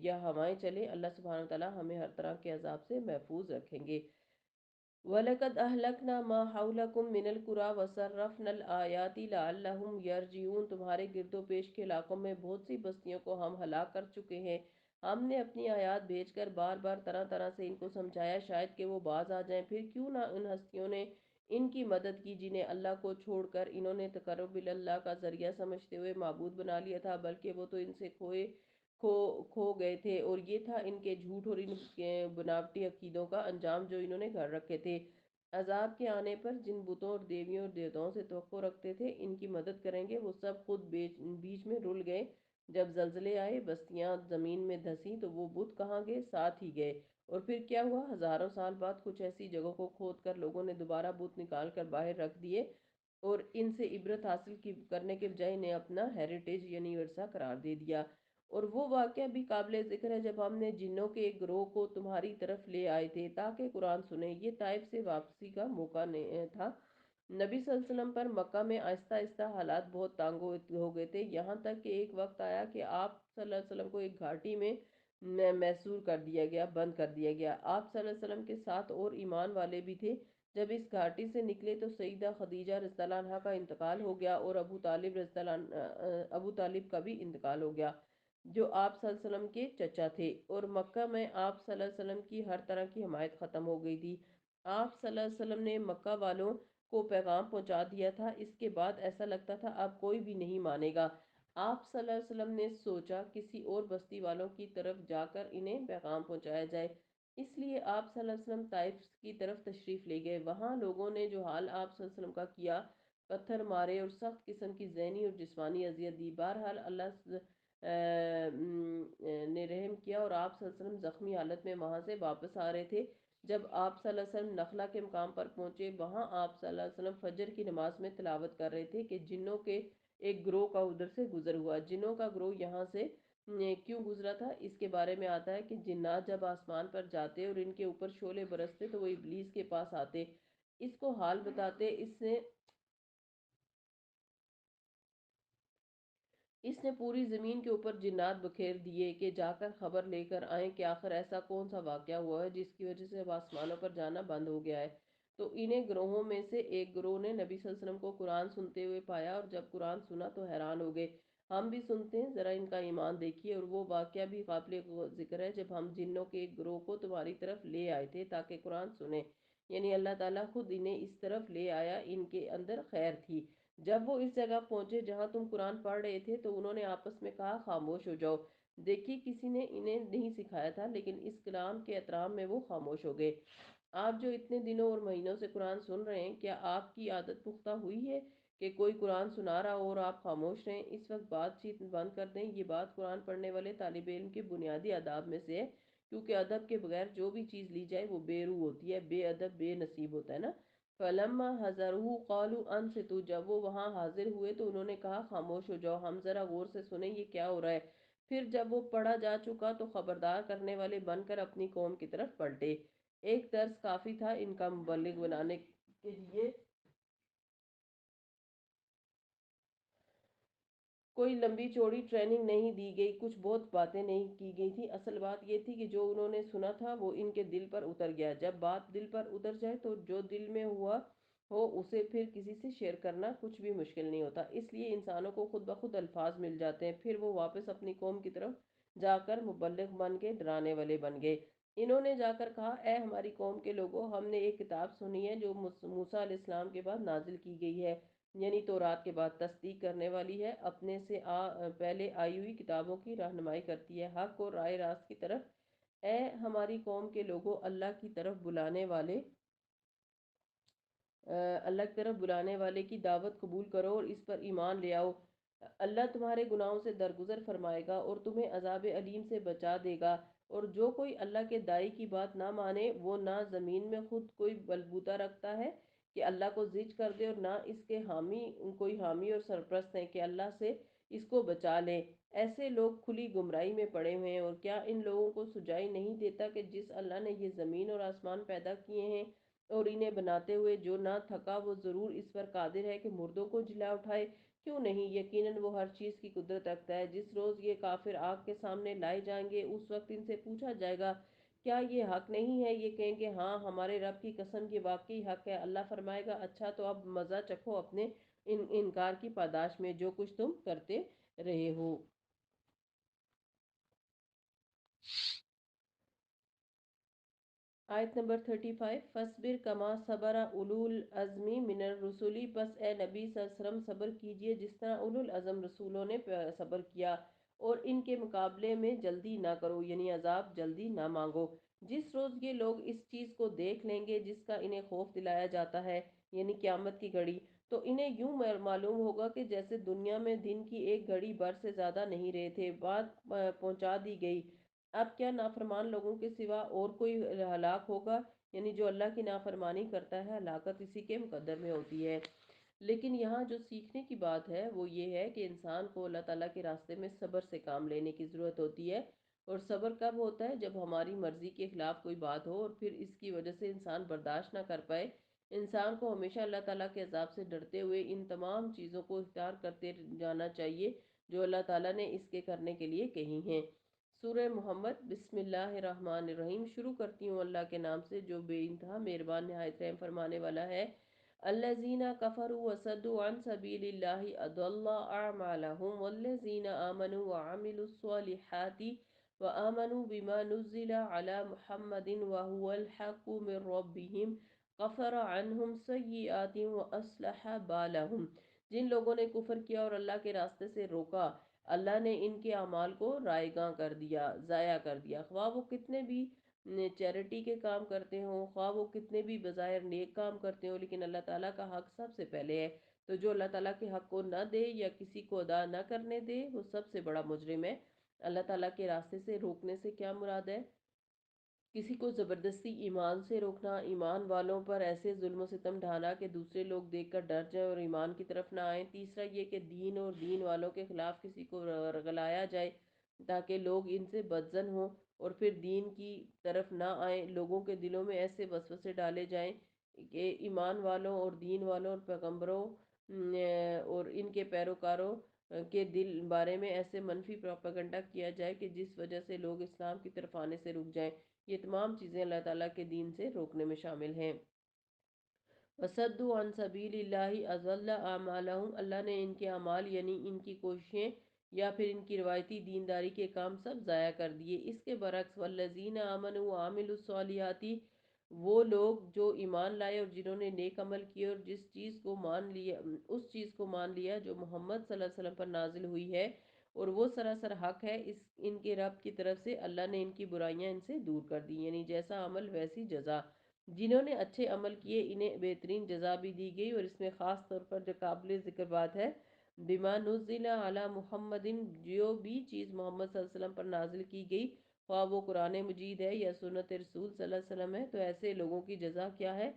یا ہوائیں چلے، اللہ سبحانہ وتعالی ہمیں ہر طرح کے عذاب سے محفوظ رکھیں گے۔ وَلَقَدْ أَهْلَكْنَا مَا حَوْلَكُم مِّنَ الْقُرَىٰ وَصَرَّفْنَا الْآيَاتِ لَعَلَّهُمْ يَرْجِعُونَ، تمہارے گرد و پیش کے علاقوں میں بہت سی بستیوں کو ہم ہلاک کر چکے ہیں، ہم نے اپنی آیات بھیج کر بار بار طرح طرح سے ان کو سمجھایا، شاید کہ وہ باز آ جائیں۔ پھر کیوں نہ ان ہستیوں نے ان کی مدد کی جنہیں اللہ کو چھوڑ کر انہوں نے تقرب اللہ کا ذریعہ سمجھتے ہوئے معبود بنا لیا تھا، بلکہ وہ تو ان سے کھو گئے تھے، اور یہ تھا ان کے جھوٹ اور ان کے بناوٹی عقیدوں کا انجام جو انہوں نے گھڑ رکھے تھے۔ عذاب کے آنے پر جن بتوں اور دیویوں اور دیوتاؤں سے توقع رکھتے تھے ان کی مدد کریں گے، وہ سب خود بیچ میں رل گئے۔ جب زلزلے آئے، بستیاں زمین میں دھسیں تو وہ بت کہاں گئے؟ ساتھ ہی گئے۔ اور پھر کیا ہوا؟ ہزاروں سال بعد کچھ ایسی جگہوں کو کھود کر لوگوں نے دوبارہ بت نکال کر باہر رکھ دیے، اور ان سے عبرت حاصل کرنے کے بجائے انہیں اپنا ہیریٹیج یعنی ورثہ قرار دے دیا۔ اور وہ واقعہ بھی قابل ذکر ہے جب ہم نے جنوں کے ایک گروہ کو تمہاری طرف لے آئے تھے تاکہ قرآن سنیں، یہ طائف سے واپسی کا موقع تھا۔ نبی صلی اللہ علیہ وسلم پر مکہ میں آہستہ آہستہ حالات بہت تنگ ہو گئے تھے، یہاں تک کہ ایک وقت آیا کہ آپ صلی اللہ علیہ وسلم کو ایک گھاٹی میں محصور کر دیا گیا، بند کر دیا گیا۔ آپ صلی اللہ علیہ وسلم کے ساتھ اور ایمان والے بھی تھے۔ جب اس گھاٹی سے نکلے تو سیدہ خدیجہ رضی اللہ عنہا کا انتقال ہو گیا، اور ابو طالب کا بھی انتقال ہو گیا جو آپ صلی اللہ علیہ وسلم کے چچا تھے، اور مکہ میں آپ صلی اللہ علیہ وسلم کی ہر طرح کی حمایت ختم ہو گئی تھی۔ آپ صلی اللہ علیہ وسلم نے مکہ والوں کو پیغام پہنچا دیا تھا، اس کے بعد ایسا لگتا تھا اب کوئی بھی نہیں مانے گا۔ آپ صلی اللہ علیہ وسلم نے سوچا کسی اور بستی والوں کی طرف جا کر انہیں پیغام پہنچایا جائے، اس لیے آپ صلی اللہ علیہ وسلم طائف کی طرف تشریف لے گئے۔ وہاں لوگوں نے جو حال آپ صلی اللہ علیہ وسلم کا کیا، پتھر مارے اور سخت قسم کی ذہنی اور جسمانی اذیت دی، بہرحال اللہ نے رحم کیا اور آپ صلی اللہ علیہ وسلم زخمی حالت میں وہاں سے واپس آ رہے تھے۔ جب آپ صلی اللہ علیہ وسلم نخلا کے مقام پر پہنچے، وہاں آپ صلی اللہ علیہ وسلم فجر کی نماز میں تلاوت کر رہے تھے کہ جنوں کے ایک گروہ کا ادھر سے گزر ہوا۔ جنوں کا گروہ یہاں سے کیوں گزرا تھا؟ اس کے بارے میں آتا ہے کہ جنات جب آسمان پر جاتے اور ان کے اوپر شعلے برستے تو وہ ابلیس کے پاس آتے، اس کو حال بتاتے، اس نے پوری زمین کے اوپر جنات بکھیر دیے کہ جا کر خبر لے کر آئیں کہ آخر ایسا کون سا واقعہ ہوا ہے جس کی وجہ سے اب آسمانوں پر جانا بند ہو گیا ہے۔ تو انہیں گروہوں میں سے ایک گروہ نے نبی صلی اللہ علیہ وسلم کو قرآن سنتے ہوئے پایا، اور جب قرآن سنا تو حیران ہو گئے۔ ہم بھی سنتے ہیں، ذرا ان کا ایمان دیکھیے۔ اور وہ واقعہ بھی قابل ذکر ہے جب ہم جنوں کے ایک گروہ کو تمہاری طرف لے آئے تھے تاکہ قرآن سنیں، یعنی اللہ تعالیٰ خود انہیں اس طرف لے آیا، ان کے اندر خیر تھی۔ جب وہ اس جگہ پہنچے جہاں تم قرآن پڑھ رہے تھے تو انہوں نے آپس میں کہا، خاموش ہو جاؤ۔ دیکھیے کسی نے انہیں نہیں سکھایا تھا، لیکن اس کلام کے احترام میں وہ خاموش ہو گئے۔ آپ جو اتنے دنوں اور مہینوں سے قرآن سن رہے ہیں، کیا آپ کی عادت پختہ ہوئی ہے کہ کوئی قرآن سنا رہا ہو اور آپ خاموش رہیں؟ اس وقت بات چیت بند کر دیں۔ یہ بات قرآن پڑھنے والے طالب علم کے بنیادی آداب میں سے ہے، کیونکہ ادب کے بغیر جو بھی چیز لی جائے وہ بے روح ہوتی ہے، بے ادب بے نصیب ہوتا ہے نا۔ فلما حضروا قالوا انصتوا، جب وہ وہاں حاضر ہوئے تو انہوں نے کہا خاموش ہو جاؤ، ہم ذرا غور سے سنیں یہ کیا ہو رہا ہے۔ پھر جب وہ پڑھا جا چکا تو خبردار کرنے والے بن کر اپنی قوم کی طرف پلٹے۔ ایک درس کافی تھا ان کا مبلغ بنانے کے لیے، کوئی لمبی چوڑی ٹریننگ نہیں دی گئی، کچھ بہت باتیں نہیں کی گئی تھی۔ اصل بات یہ تھی کہ جو انہوں نے سنا تھا وہ ان کے دل پر اتر گیا۔ جب بات دل پر اتر جائے تو جو دل میں ہوا ہو اسے پھر کسی سے شیئر کرنا کچھ بھی مشکل نہیں ہوتا۔ اس لیے انسانوں کو خود بخود الفاظ مل جاتے ہیں، پھر وہ واپس اپنی قوم کی طرف جا کر مبلغ بن کے ڈرانے والے بن گئے۔ انہوں نے جا کر کہا، اے ہماری قوم کے لوگوں، ہم نے ایک کتاب سنی ہے جو موسیٰ علیہ السلام کے بعد نازل کی گئی ہے، یعنی تورات کے بعد، تصدیق کرنے والی ہے، اپنے سے پہلے آئی ہوئی کتابوں کی رہنمائی کرتی ہے حق اور رائے راست کی طرف۔ اے ہماری قوم کے لوگوں، اللہ کی طرف بلانے والے کی دعوت قبول کرو اور اس پر ایمان لے آؤ۔ اللہ تمہارے گناہوں سے درگزر فرمائے گا اور تمہیں عذاب علیم سے بچا دے گا۔ اور جو کوئی اللہ کے داعی کی بات نہ مانے، وہ نہ زمین میں خود کوئی بلبوتا رکھتا ہے کہ اللہ کو زج کر دے، اور نہ اس کے کوئی حامی اور سرپرست ہیں کہ اللہ سے اس کو بچا لے۔ ایسے لوگ کھلی گمراہی میں پڑے ہوئے ہیں۔ اور کیا ان لوگوں کو سجائی نہیں دیتا کہ جس اللہ نے یہ زمین اور آسمان پیدا کیے ہیں اور انہیں بناتے ہوئے جو نہ تھکا، وہ ضرور اس پر قادر ہے کہ مردوں کو جلا اٹھائے؟ کیوں نہیں، یقیناً وہ ہر چیز کی قدرت رکھتا ہے۔ جس روز یہ کافر آگ کے سامنے لائے جائیں گے، اس وقت ان سے پوچھا جائے گا، کیا یہ حق نہیں ہے؟ یہ کہیں گے، ہاں ہمارے رب کی قسم یہ واقعی حق ہے۔ اللہ فرمائے گا، اچھا تو اب مزہ چکھو اپنے انکار کی پاداش میں، جو کچھ تم کرتے رہے ہو۔ آیت نمبر 35، فَاصْبِرْ كَمَا صَبَرَ أُولُو الْعَزْمِ مِنَ الرُّسُلِ، بس اے نبی صلی اللہ علیہ وسلم صبر کیجئے جس طرح اولو العزم رسولوں نے صبر کیا، اور ان کے مقابلے میں جلدی نہ کرو، یعنی عذاب جلدی نہ مانگو۔ جس روز یہ لوگ اس چیز کو دیکھ لیں گے جس کا انہیں خوف دلایا جاتا ہے، یعنی قیامت کی گھڑی، تو انہیں یوں معلوم ہوگا کہ جیسے دنیا میں دن کی ایک گھڑی بھر سے زیادہ نہیں رہے تھے۔ بات پہنچا دی گئی۔ اب کیا نافرمان لوگوں کے سوا اور کوئی ہلاک ہوگا؟ یعنی جو اللہ کی نافرمانی کرتا ہے، ہلاکت اسی کے مقدر میں ہوتی ہے۔ لیکن یہاں جو سیکھنے کی بات ہے وہ یہ ہے کہ انسان کو اللہ تعالیٰ کے راستے میں صبر سے کام لینے کی ضرورت ہوتی ہے۔ اور صبر کب ہوتا ہے؟ جب ہماری مرضی کے خلاف کوئی بات ہو اور پھر اس کی وجہ سے انسان برداشت نہ کر پائے۔ انسان کو ہمیشہ اللہ تعالیٰ کے عذاب سے ڈرتے ہوئے ان تمام چیزوں کو اختیار کرتے جانا چاہیے جو اللہ تعالیٰ نے اس کے کرنے کے لیے کہی ہیں۔ سورہ محمد، بسم اللہ الرحمن الرحیم، شروع کرتی ہوں اللہ کے نام سے جو بے انتہا مہربان نہایت رحم فرمانے والا ہے۔ الذین کفروا وصدوا عن سبیل اللہ اضل اعمالهم والذین آمنوا وعملوا الصالحات وآمنوا بما نزل على محمد وهو الحق من ربهم غفر عنهم سیئات واصلح بالهم۔ جن لوگوں نے کفر کیا اور اللہ کے راستے سے روکا، اللہ نے ان کے اعمال کو رائے گاں کر دیا، ضائع کر دیا، خواہ وہ کتنے بھی چیریٹی کے کام کرتے ہوں، خواہ وہ کتنے بھی بظاہر نیک کام کرتے ہوں، لیکن اللہ تعالیٰ کا حق سب سے پہلے ہے۔ تو جو اللہ تعالیٰ کے حق کو نہ دے یا کسی کو ادا نہ کرنے دے، وہ سب سے بڑا مجرم ہے۔ اللہ تعالیٰ کے راستے سے روکنے سے کیا مراد ہے؟ کسی کو زبردستی ایمان سے روکنا، ایمان والوں پر ایسے ظلم و ستم ڈھانا کہ دوسرے لوگ دیکھ کر ڈر جائیں اور ایمان کی طرف نہ آئیں۔ تیسرا یہ کہ دین اور دین والوں کے خلاف کسی کو رگلایا جائے تاکہ لوگ ان سے بدظن ہوں اور پھر دین کی طرف نہ آئیں۔ لوگوں کے دلوں میں ایسے وسوسے ڈالے جائیں کہ ایمان والوں اور دین والوں اور پیغمبروں اور ان کے پیروکاروں کے دل بارے میں ایسے منفی پروپیگنڈا کیا جائے کہ جس وجہ سے لوگ اسلام کی طرف آنے سے رک جائیں۔ یہ تمام چیزیں اللہ تعالیٰ کے دین سے روکنے میں شامل ہیں۔ وَصَدُّوا عَن سَبِيلِ اللَّهِ أَضَلَّ أَعْمَالَهُمْ، اللہ نے ان کے اعمال یعنی ان کی کوششیں یا پھر ان کی روایتی دینداری کے کام سب ضائع کر دیے۔ اس کے برعکس وَالَّذِينَ آمَنُوا وَعَمِلُوا الصَّالِحَاتِ، وہ لوگ جو ایمان لائے اور جنہوں نے نیک عمل کیے اور جس چیز کو مان لیا، اس چیز کو مان لیا جو محمد صلی اللہ علیہ وسلم پر نازل ہوئی ہے اور وہ سراسر حق ہے ان کے رب کی طرف سے، اللہ نے ان کی برائیاں ان سے دور کر دی، یعنی جیسا عمل ویسی جزا۔ جنہوں نے اچھے عمل کیے انہیں بہترین جزا بھی دی گئی، اور اس میں خاص طور پر جو قابل ذکر بات ہے، بما نزل علی محمد، جو بھی چیز محمد صلی اللہ علیہ وسلم پر نازل کی گئی، خواہ وہ قرآن مجید ہے یا سنت رسول صلی اللہ علیہ وسلم ہے، تو ایسے لوگوں کی جزا کیا ہے؟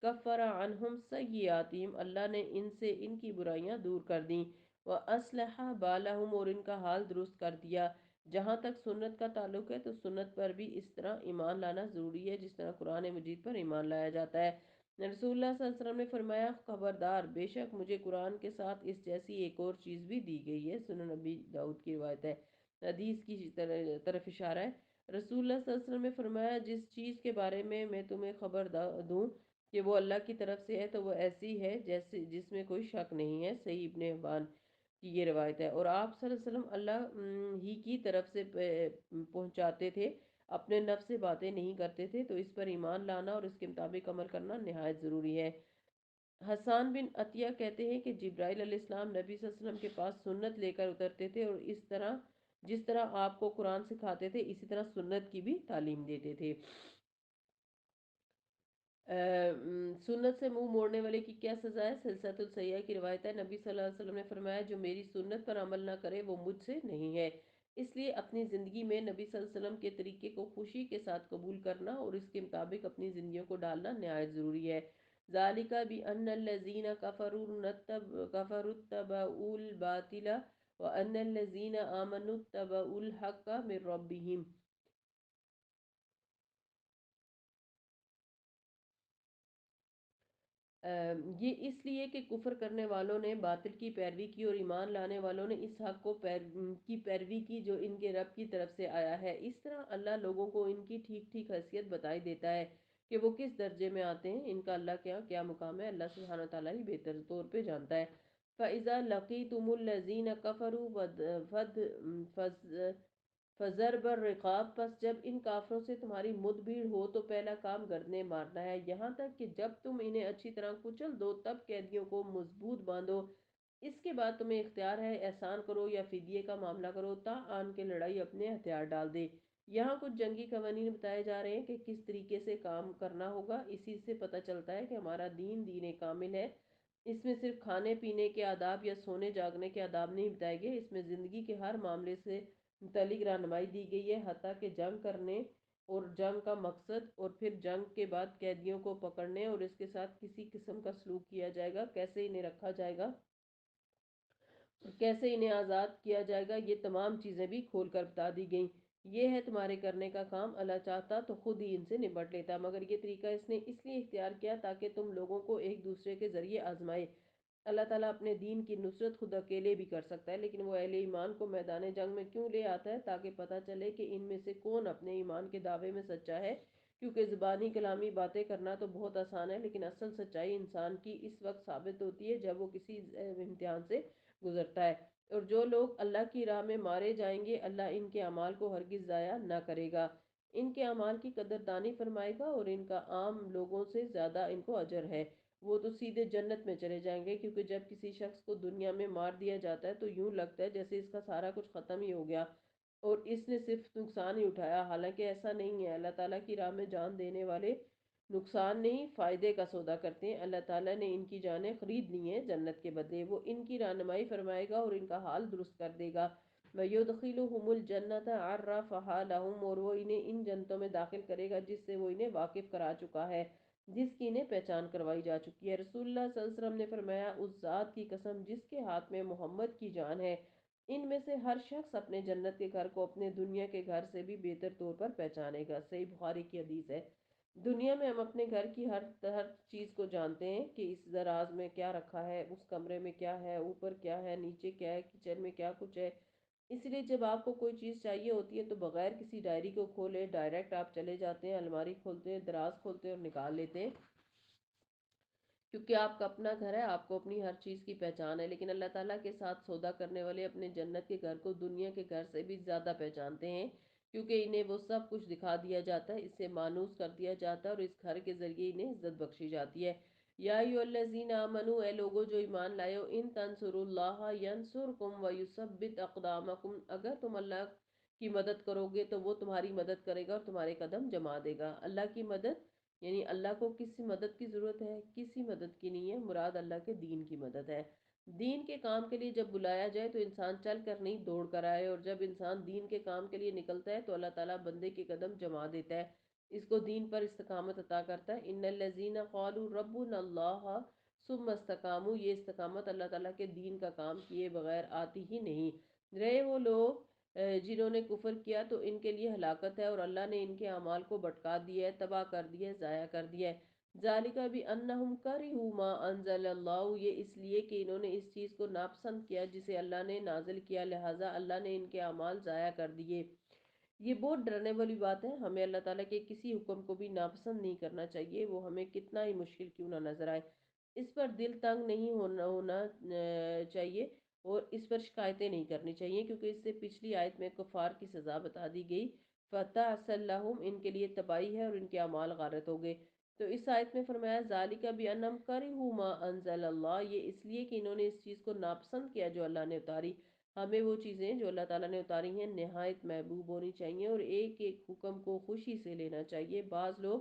کفر عنہم سیئاتہم، اللہ نے ان سے ان کی برائیاں دور کر دیں، وَأَصْلَحَ بَالَهُمْ، اور ان کا حال درست کر دیا۔ جہاں تک سنت کا تعلق ہے تو سنت پر بھی اس طرح ایمان لانا ضروری ہے جس طرح قرآن مجید پر ایمان لایا جاتا ہے۔ رسول اللہ صلی اللہ علیہ وسلم نے فرمایا، خبردار، بے شک مجھے قرآن کے ساتھ اس جیسی ایک اور چیز بھی دی گئی ہے۔ سنن نبی داؤد کی روایت ہے، حدیث کی طرف اشارہ ہے۔ رسول اللہ صلی اللہ علیہ وسلم نے فرمایا، جس چیز کے بارے میں تمہیں خبر دوں کہ وہ اللہ کی طرف سے ہے تو وہ ایسی ہے جیسے جس میں کوئی شک نہیں ہے۔ صحیح ابن حبان کی یہ روایت ہے۔ اور آپ صلی اللہ علیہ وسلم اللہ ہی کی طرف سے پہنچاتے تھے، اپنے نفس سے باتیں نہیں کرتے تھے، تو اس پر ایمان لانا اور اس کے مطابق عمل کرنا نہایت ضروری ہے۔ حسان بن عطیہ کہتے ہیں کہ جبرائیل علیہ السلام نبی صلی اللہ علیہ وسلم کے پاس سنت لے کر اترتے تھے، اور اس طرح جس طرح آپ کو قرآن سکھاتے تھے اسی طرح سنت کی بھی تعلیم دیتے تھے۔ سنت سے منہ موڑنے والے کی کیا سزا ہے؟ سلسلۃ الصحیحہ کی روایت ہے، نبی صلی اللہ علیہ وسلم نے فرمایا، جو میری سنت پر عمل نہ کرے وہ مجھ سے نہیں ہے۔ اس لیے اپنی زندگی میں نبی صلی اللہ علیہ وسلم کے طریقے کو خوشی کے ساتھ قبول کرنا اور اس کے مطابق اپنی زندگیوں کو ڈالنا نہایت ضروری ہے۔ ذالک بأن الذین کفروا اتبعوا الباطل وأن الذین آمنوا اتبعوا الحق من ربهم۔ یہ اس لیے کہ کفر کرنے والوں نے باطل کی پیروی کی اور ایمان لانے والوں نے اس حق کی پیروی کی جو ان کے رب کی طرف سے آیا ہے۔ اس طرح اللہ لوگوں کو ان کی ٹھیک ٹھیک حیثیت بتائی دیتا ہے کہ وہ کس درجے میں آتے ہیں، ان کا اللہ کیا مقام ہے، اللہ سبحانہ تعالیٰ ہی بہتر طور پہ جانتا ہے۔ فَإِذَا لَقِيتُمُ الَّذِينَ كَفَرُوا فضرب الرقاب، پس جب ان کافروں سے تمہاری مد بھیڑ ہو تو پہلا کام گردنیں مارنا ہے، یہاں تک کہ جب تم انہیں اچھی طرح کچل دو تب قیدیوں کو مضبوط باندھو۔ اس کے بعد تمہیں اختیار ہے احسان کرو یا فدیے کا معاملہ کرو تا آن کے لڑائی اپنے ہتھیار ڈال دے۔ یہاں کچھ جنگی قوانین بتائے جا رہے ہیں کہ کس طریقے سے کام کرنا ہوگا۔ اسی سے پتہ چلتا ہے کہ ہمارا دین کامل ہے۔ اس میں صرف کھانے پینے کے آداب یا سونے جاگنے کے آداب نہیں بتائے گئے، اس میں زندگی کے ہر معاملے سے متعلق رہنمائی دی گئی ہے، حتیٰ کہ جنگ کرنے اور جنگ کا مقصد، اور پھر جنگ کے بعد قیدیوں کو پکڑنے اور اس کے ساتھ کسی قسم کا سلوک کیا جائے گا، کیسے انہیں رکھا جائے گا اور کیسے انہیں آزاد کیا جائے گا، یہ تمام چیزیں بھی کھول کر بتا دی گئیں۔ یہ ہے تمہارے کرنے کا کام، اللہ چاہتا تو خود ہی ان سے نبٹ لیتا، مگر یہ طریقہ اس نے اس لیے اختیار کیا تاکہ تم لوگوں کو ایک دوسرے کے ذریعے آزمائے۔ اللہ تعالیٰ اپنے دین کی نصرت خود اکیلے بھی کر سکتا ہے، لیکن وہ اہل ایمان کو میدان جنگ میں کیوں لے آتا ہے؟ تاکہ پتہ چلے کہ ان میں سے کون اپنے ایمان کے دعوے میں سچا ہے، کیونکہ زبانی کلامی باتیں کرنا تو بہت آسان ہے، لیکن اصل سچائی انسان کی اس وقت ثابت ہوتی ہے جب وہ کسی امتحان سے گزرتا ہے۔ اور جو لوگ اللہ کی راہ میں مارے جائیں گے اللہ ان کے اعمال کو ہرگز ضائع نہ کرے گا، ان کے اعمال کی قدردانی فرمائے گا اور ان کا عام لوگوں سے زیادہ ان کو اجر ہے، وہ تو سیدھے جنت میں چلے جائیں گے۔ کیونکہ جب کسی شخص کو دنیا میں مار دیا جاتا ہے تو یوں لگتا ہے جیسے اس کا سارا کچھ ختم ہی ہو گیا اور اس نے صرف نقصان ہی اٹھایا، حالانکہ ایسا نہیں ہے۔ اللہ تعالیٰ کی راہ میں جان دینے والے نقصان نہیں فائدے کا سودا کرتے ہیں، اللہ تعالیٰ نے ان کی جانیں خرید لی ہیں جنت کے بدلے، وہ ان کی رہنمائی فرمائے گا اور ان کا حال درست کر دے گا۔ وَيُدْخِلُهُمُ الْجَنَّةَ عَرَّفَهَا لَهُمْ، اور وہ انہیں ان جنتوں میں داخل کرے گا جس سے وہ انہیں واقف کرا چکا ہے، جس کی انہیں پہچان کروائی جا چکی ہے۔ رسول اللہ صلی اللہ علیہ وسلم نے فرمایا، اس ذات کی قسم جس کے ہاتھ میں محمد کی جان ہے، ان میں سے ہر شخص اپنے جنت کے گھر کو اپنے دنیا کے گھر سے بھی بہتر طور پر پہچانے گا۔ صحیح بخاری کی حدیث ہے۔ دنیا میں ہم اپنے گھر کی ہر چیز کو جانتے ہیں کہ اس دراز میں کیا رکھا ہے، اس کمرے میں کیا ہے، اوپر کیا ہے، نیچے کیا ہے، کچن میں کیا کچھ ہے۔ اس لیے جب آپ کو کوئی چیز چاہیے ہوتی ہے تو بغیر کسی ڈائری کو کھولے ڈائریکٹ آپ چلے جاتے ہیں، الماری کھولتے ہیں، دراز کھولتے ہیں اور نکال لیتے ہیں، کیونکہ آپ کا اپنا گھر ہے، آپ کو اپنی ہر چیز کی پہچان ہے۔ لیکن اللہ تعالیٰ کے ساتھ سودا کرنے والے اپنے جنت کے گھر کو دنیا کے گھر سے بھی زیادہ پہچانتے ہیں، کیونکہ انہیں وہ سب کچھ دکھا دیا جاتا ہے، اسے مانوس کر دیا جاتا ہے اور اس گھر کے ذریعے انہیں عزت بخشی جاتی ہے۔ یا ایھا الذین آمنو، اے لوگو جو ایمان لائے ہو، ان تنصروا اللہ ینصرکم ویثبت اقدامکم، اگر تم اللہ کی مدد کرو گے تو وہ تمہاری مدد کرے گا اور تمہارے قدم جما دے گا۔ اللہ کی مدد یعنی اللہ کو کسی مدد کی ضرورت ہے؟ کسی مدد کی نہیں ہے، مراد اللہ کے دین کی مدد ہے۔ دین کے کام کے لیے جب بلایا جائے تو انسان چل کر نہیں دوڑ کر آئے، اور جب انسان دین کے کام کے لیے نکلتا ہے تو اللہ تعالیٰ بندے کے قدم جما دیتا ہے، اس کو دین پر استقامت عطا کرتا ہے۔ ان الذین قالوا ربنا اللہ ثم استقاموا، یہ استقامت اللہ تعالیٰ کے دین کا کام کیے بغیر آتی ہی نہیں۔ رہے وہ لوگ جنہوں نے کفر کیا تو ان کے لیے ہلاکت ہے، اور اللہ نے ان کے اعمال کو بھٹکا دیا ہے، تباہ کر دیا ہے، ضائع کر دیا ہے۔ ذالک بانہم کرہوا ما انزل اللہ، یہ اس لیے کہ انہوں نے اس چیز کو ناپسند کیا جسے اللہ نے نازل کیا، لہٰذا اللہ نے ان کے اعمال ضائع کر دیے۔ یہ بہت ڈرنے والی بات ہے، ہمیں اللہ تعالیٰ کے کسی حکم کو بھی ناپسند نہیں کرنا چاہیے، وہ ہمیں کتنا ہی مشکل کیوں نہ نظر آئے۔ اس پر دل تنگ نہیں ہونا چاہیے، اور اس پر شکایتیں نہیں کرنی چاہیے، کیونکہ اس سے پچھلی آیت میں کفار کی سزا بتا دی گئی، فتح صلہم، ان کے لیے تباہی ہے اور ان کے اعمال غارت ہو گئے۔ تو اس آیت میں فرمایا ذالک بانہم کرہوا ما انزل اللہ، یہ اس لیے کہ انہوں نے اس چیز کو ناپسند کیا جو اللہ نے اتاری۔ ہمیں وہ چیزیں جو اللہ تعالیٰ نے اتاری ہیں نہایت محبوب ہونی چاہیے، اور ایک ایک حکم کو خوشی سے لینا چاہیے۔ بعض لوگ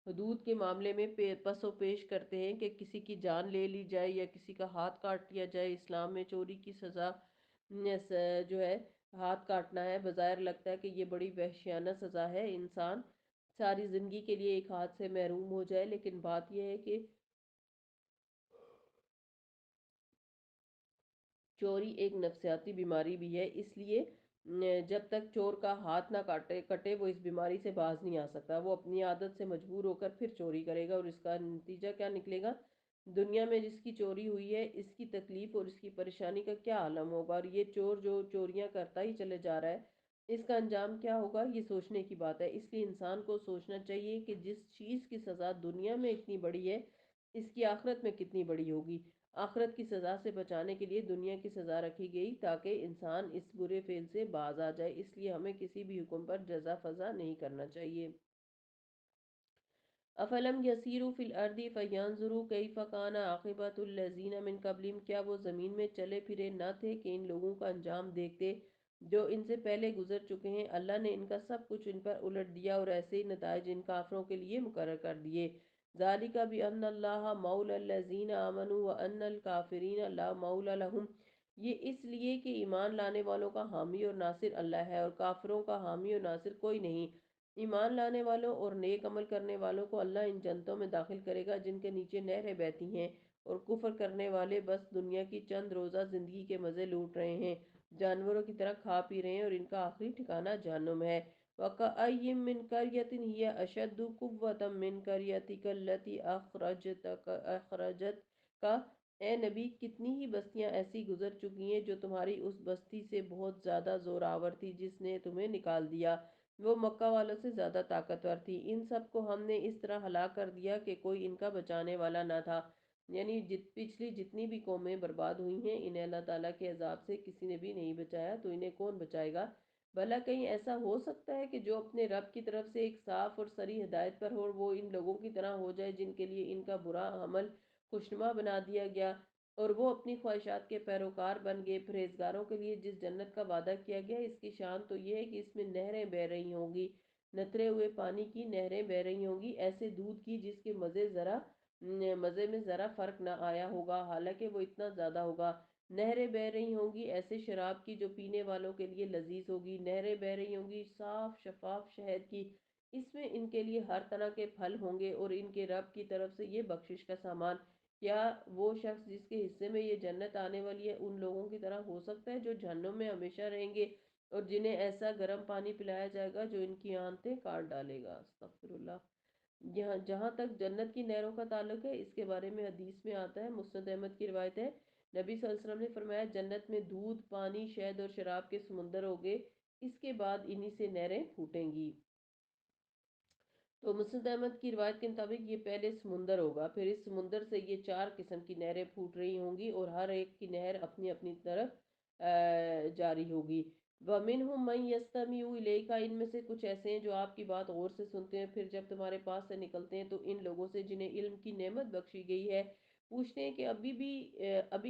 حدود کے معاملے میں پس و پیش کرتے ہیں کہ کسی کی جان لے لی جائے یا کسی کا ہاتھ کاٹ لیا جائے۔ اسلام میں چوری کی سزا جو ہے ہاتھ کاٹنا ہے، بظاہر لگتا ہے کہ یہ بڑی وحشیانہ سزا ہے، انسان ساری زندگی کے لیے ایک ہاتھ سے محروم ہو جائے، لیکن بات یہ ہے کہ چوری ایک نفسیاتی بیماری بھی ہے، اس لیے جب تک چور کا ہاتھ نہ کٹے وہ اس بیماری سے باز نہیں آ سکتا، وہ اپنی عادت سے مجبور ہو کر پھر چوری کرے گا، اور اس کا نتیجہ کیا نکلے گا؟ دنیا میں جس کی چوری ہوئی ہے اس کی تکلیف اور اس کی پریشانی کا کیا عالم ہوگا، اور یہ چور جو چوریاں کرتا ہی چلے جا رہا ہے اس کا انجام کیا ہوگا؟ یہ سوچنے کی بات ہے۔ اس لیے انسان کو سوچنا چاہیے کہ جس چیز کی سزا دنیا میں اتنی بڑی ہے اس کی آخرت میں کتنی بڑی ہوگی۔ آخرت کی سزا سے بچانے کے لیے دنیا کی سزا رکھی گئی تاکہ انسان اس برے فعل سے باز آ جائے، اس لیے ہمیں کسی بھی حکم پر جزا فضا نہیں کرنا چاہیے۔ افلم یسیروا فی الارض فینظروا کیف کان عاقبۃ الذین من قبلہم، کیا وہ زمین میں چلے پھرے نہ تھے کہ ان لوگوں کا انجام دیکھتے جو ان سے پہلے گزر چکے ہیں؟ اللہ نے ان کا سب کچھ ان پر الٹ دیا، اور ایسے ہی نتائج ان کافروں کے لیے مقرر کر دیے۔ ذالک بان اللہ مولی الذین آمنوا وان الکافرین لا مولی لہم، یہ اس لیے کہ ایمان لانے والوں کا حامی اور ناصر اللہ ہے، اور کافروں کا حامی اور ناصر کوئی نہیں۔ ایمان لانے والوں اور نیک عمل کرنے والوں کو اللہ ان جنتوں میں داخل کرے گا جن کے نیچے نہریں بہتی ہیں، اور کفر کرنے والے بس دنیا کی چند روزہ زندگی کے مزے لوٹ رہے ہیں، جانوروں کی طرح کھا پی رہے ہیں، اور ان کا آخری ٹھکانہ جہنم ہے۔ وَكَأَيٍّ مِّن قَرْيَةٍ هِيَ أَشَدُّ قُوَّةً مِّن قَرْيَتِكَ الَّتِي أَخْرَجَتْكَ، اے نبی کتنی ہی بستیاں ایسی گزر چکی ہیں جو تمہاری اس بستی سے بہت زیادہ زور آور تھی جس نے تمہیں نکال دیا، وہ مکہ والوں سے زیادہ طاقتور تھی۔ ان سب کو ہم نے اس طرح ہلاک کر دیا کہ کوئی ان کا بچانے والا نہ تھا۔ یعنی پچھلی جتنی بھی قومیں برباد ہوئی ہیں انہیں اللہ تعالیٰ کے عذاب سے کسی نے بھی نہیں بچایا، تو انہیں کون بچائے گا؟ بھلا کہیں ایسا ہو سکتا ہے کہ جو اپنے رب کی طرف سے ایک صاف اور صریح ہدایت پر ہو وہ ان لوگوں کی طرح ہو جائے جن کے لیے ان کا برا عمل خوشنما بنا دیا گیا، اور وہ اپنی خواہشات کے پیروکار بن گئے؟ پرہیزگاروں کے لیے جس جنت کا وعدہ کیا گیا اس کی شان تو یہ ہے کہ اس میں نہریں بہہ رہی ہوں گی، نترے ہوئے پانی کی نہریں بہہ رہی ہوں گی، ایسے دودھ کی جس کے مزے میں ذرا فرق نہ آیا ہوگا حالانکہ وہ اتنا زیادہ ہوگا۔ نہریں بہہ رہی ہوں گی ایسے شراب کی جو پینے والوں کے لیے لذیذ ہوگی، نہریں بہہ رہی ہوں گی صاف شفاف شہد کی، اس میں ان کے لیے ہر طرح کے پھل ہوں گے، اور ان کے رب کی طرف سے یہ بخشش کا سامان۔ کیا وہ شخص جس کے حصے میں یہ جنت آنے والی ہے ان لوگوں کی طرح ہو سکتا ہے جو جہنم میں ہمیشہ رہیں گے، اور جنہیں ایسا گرم پانی پلایا جائے گا جو ان کی آنتیں کاٹ ڈالے گا؟ استغفر اللہ۔ یہاں جہاں تک جنت کی نہروں کا تعلق ہے اس کے بارے میں حدیث میں آتا ہے، مسند احمد کی روایت ہے، نبی صلی اللہ علیہ وسلم نے فرمایا جنت میں دودھ، پانی، شہد اور شراب کے سمندر ہوگے، اس کے بعد انہی سے نہریں پھوٹیں گی۔ تو مسند احمد کی روایت کے مطابق یہ پہلے سمندر ہوگا، پھر اس سمندر سے یہ چار قسم کی نہریں پھوٹ رہی ہوں گی، اور ہر ایک کی نہر اپنی اپنی طرف جاری ہوگی۔ وَمِنْهُمْ مَنْ يَسْتَمِعُ إِلَيْكَ، ان میں سے کچھ ایسے ہیں جو آپ کی بات غور سے سنتے ہیں، پھر جب تمہارے پاس سے نکلتے ہیں تو ان لوگوں سے جنہیں علم کی نعمت بخشی گئی ہے پوچھتے ہیں کہ ابھی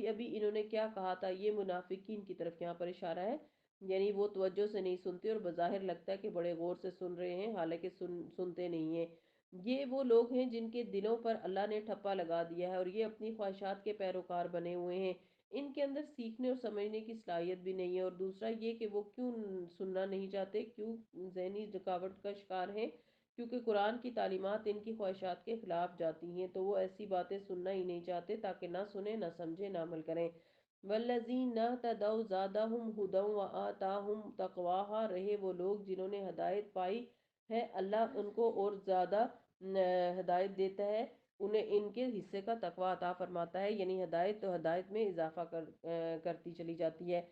ابھی انہوں نے کیا کہا تھا۔ یہ منافقین کی طرف یہاں پر اشارہ ہے، یعنی وہ توجہ سے نہیں سنتے اور بظاہر لگتا ہے کہ بڑے غور سے سن رہے ہیں حالانکہ سنتے نہیں ہیں۔ یہ وہ لوگ ہیں جن کے دلوں پر اللہ نے ٹھپا لگا دیا ہے اور یہ اپنی خواہشات کے پیروکار بنے ہوئے ہیں۔ ان کے اندر سیکھنے اور سمجھنے کی صلاحیت بھی نہیں ہے، اور دوسرا یہ کہ وہ کیوں سننا نہیں چاہتے، کیوں ذہنی رکاوٹ کا شکار ہیں، کیونکہ قرآن کی تعلیمات ان کی خواہشات کے خلاف جاتی ہیں، تو وہ ایسی باتیں سننا ہی نہیں چاہتے تاکہ نہ سنیں، نہ سمجھیں، نہ عمل کریں۔ والذین اہتدوا زادہم ھدی وآتاہم تقواہا، رہے وہ لوگ جنہوں نے ہدایت پائی ہے، اللہ ان کو اور زیادہ ہدایت دیتا ہے، انہیں ان کے حصے کا تقوی عطا فرماتا ہے، یعنی ہدایت تو ہدایت میں اضافہ کرتی چلی جاتی ہے۔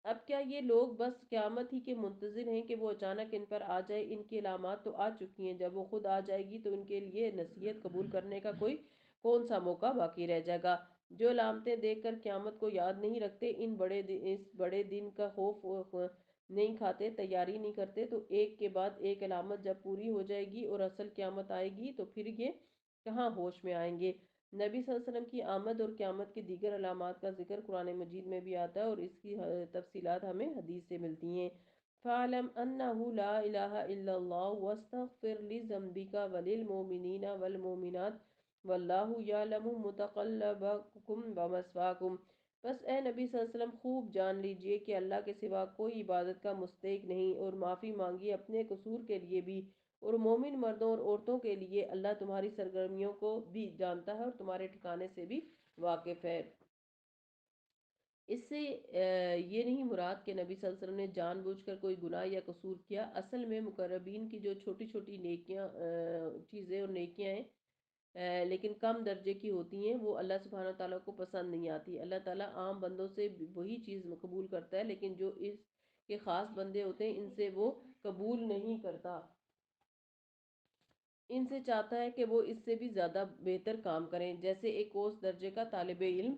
اب کیا یہ لوگ بس قیامت ہی کے منتظر ہیں کہ وہ اچانک ان پر آ جائے؟ ان کی علامات تو آ چکی ہیں، جب وہ خود آ جائے گی تو ان کے لیے نصیحت قبول کرنے کا کوئی کون سا موقع باقی رہ جائے گا؟ جو علامتیں دیکھ کر قیامت کو یاد نہیں رکھتے، اس بڑے دن کا خوف نہیں کھاتے، تیاری نہیں کرتے، تو ایک کے بعد ایک علامت جب پوری ہو جائے گی اور اصل قیامت آئے گی تو پھر یہ کہاں ہوش میں آئیں گے؟ نبی صلی اللہ علیہ وسلم کی آمد اور قیامت کی دیگر علامات کا ذکر قرآن مجید میں بھی آتا ہے، اور اس کی تفصیلات ہمیں حدیث سے ملتی ہیں۔ فَاعْلَمْ أَنَّهُ لَا إِلَهَ إِلَّا اللَّهُ وَاسْتَغْفِرْ لِذَنبِكَ وَلِلْمُؤْمِنِينَ وَالْمُؤْمِنَاتِ وَاللَّهُ يَعْلَمُ مُتَقَلَّبَكُمْ وَمَثْوَاكُمْ۔ بس اے نبی صلی اللہ علیہ وسلم، خوب جان لیجئے کہ اللہ کے سوا کوئی عبادت کا مستحق نہیں، اور معافی مانگی اپنے قصور کے لیے بھی، اور مومن مردوں اور عورتوں کے لیے اللہ تمہاری سرگرمیوں کو بھی جانتا ہے اور تمہارے ٹھکانے سے بھی واقف ہے۔ اس سے یہ نہیں مراد کہ نبی صلی اللہ علیہ وسلم نے جان بوجھ کر کوئی گناہ یا قصور کیا، اصل میں مقربین کی جو چھوٹی چھوٹی نیکیاں چیزیں اور نیکیاں ہیں لیکن کم درجے کی ہوتی ہیں، وہ اللہ سبحانہ تعالیٰ کو پسند نہیں آتی۔ اللہ تعالیٰ عام بندوں سے وہی چیز قبول کرتا ہے، لیکن جو اس کے خاص بندے ہوتے ہیں ان سے وہ قبول نہیں کرتا، ان سے چاہتا ہے کہ وہ اس سے بھی زیادہ بہتر کام کریں۔ جیسے ایک اوسط درجے کا طالب علم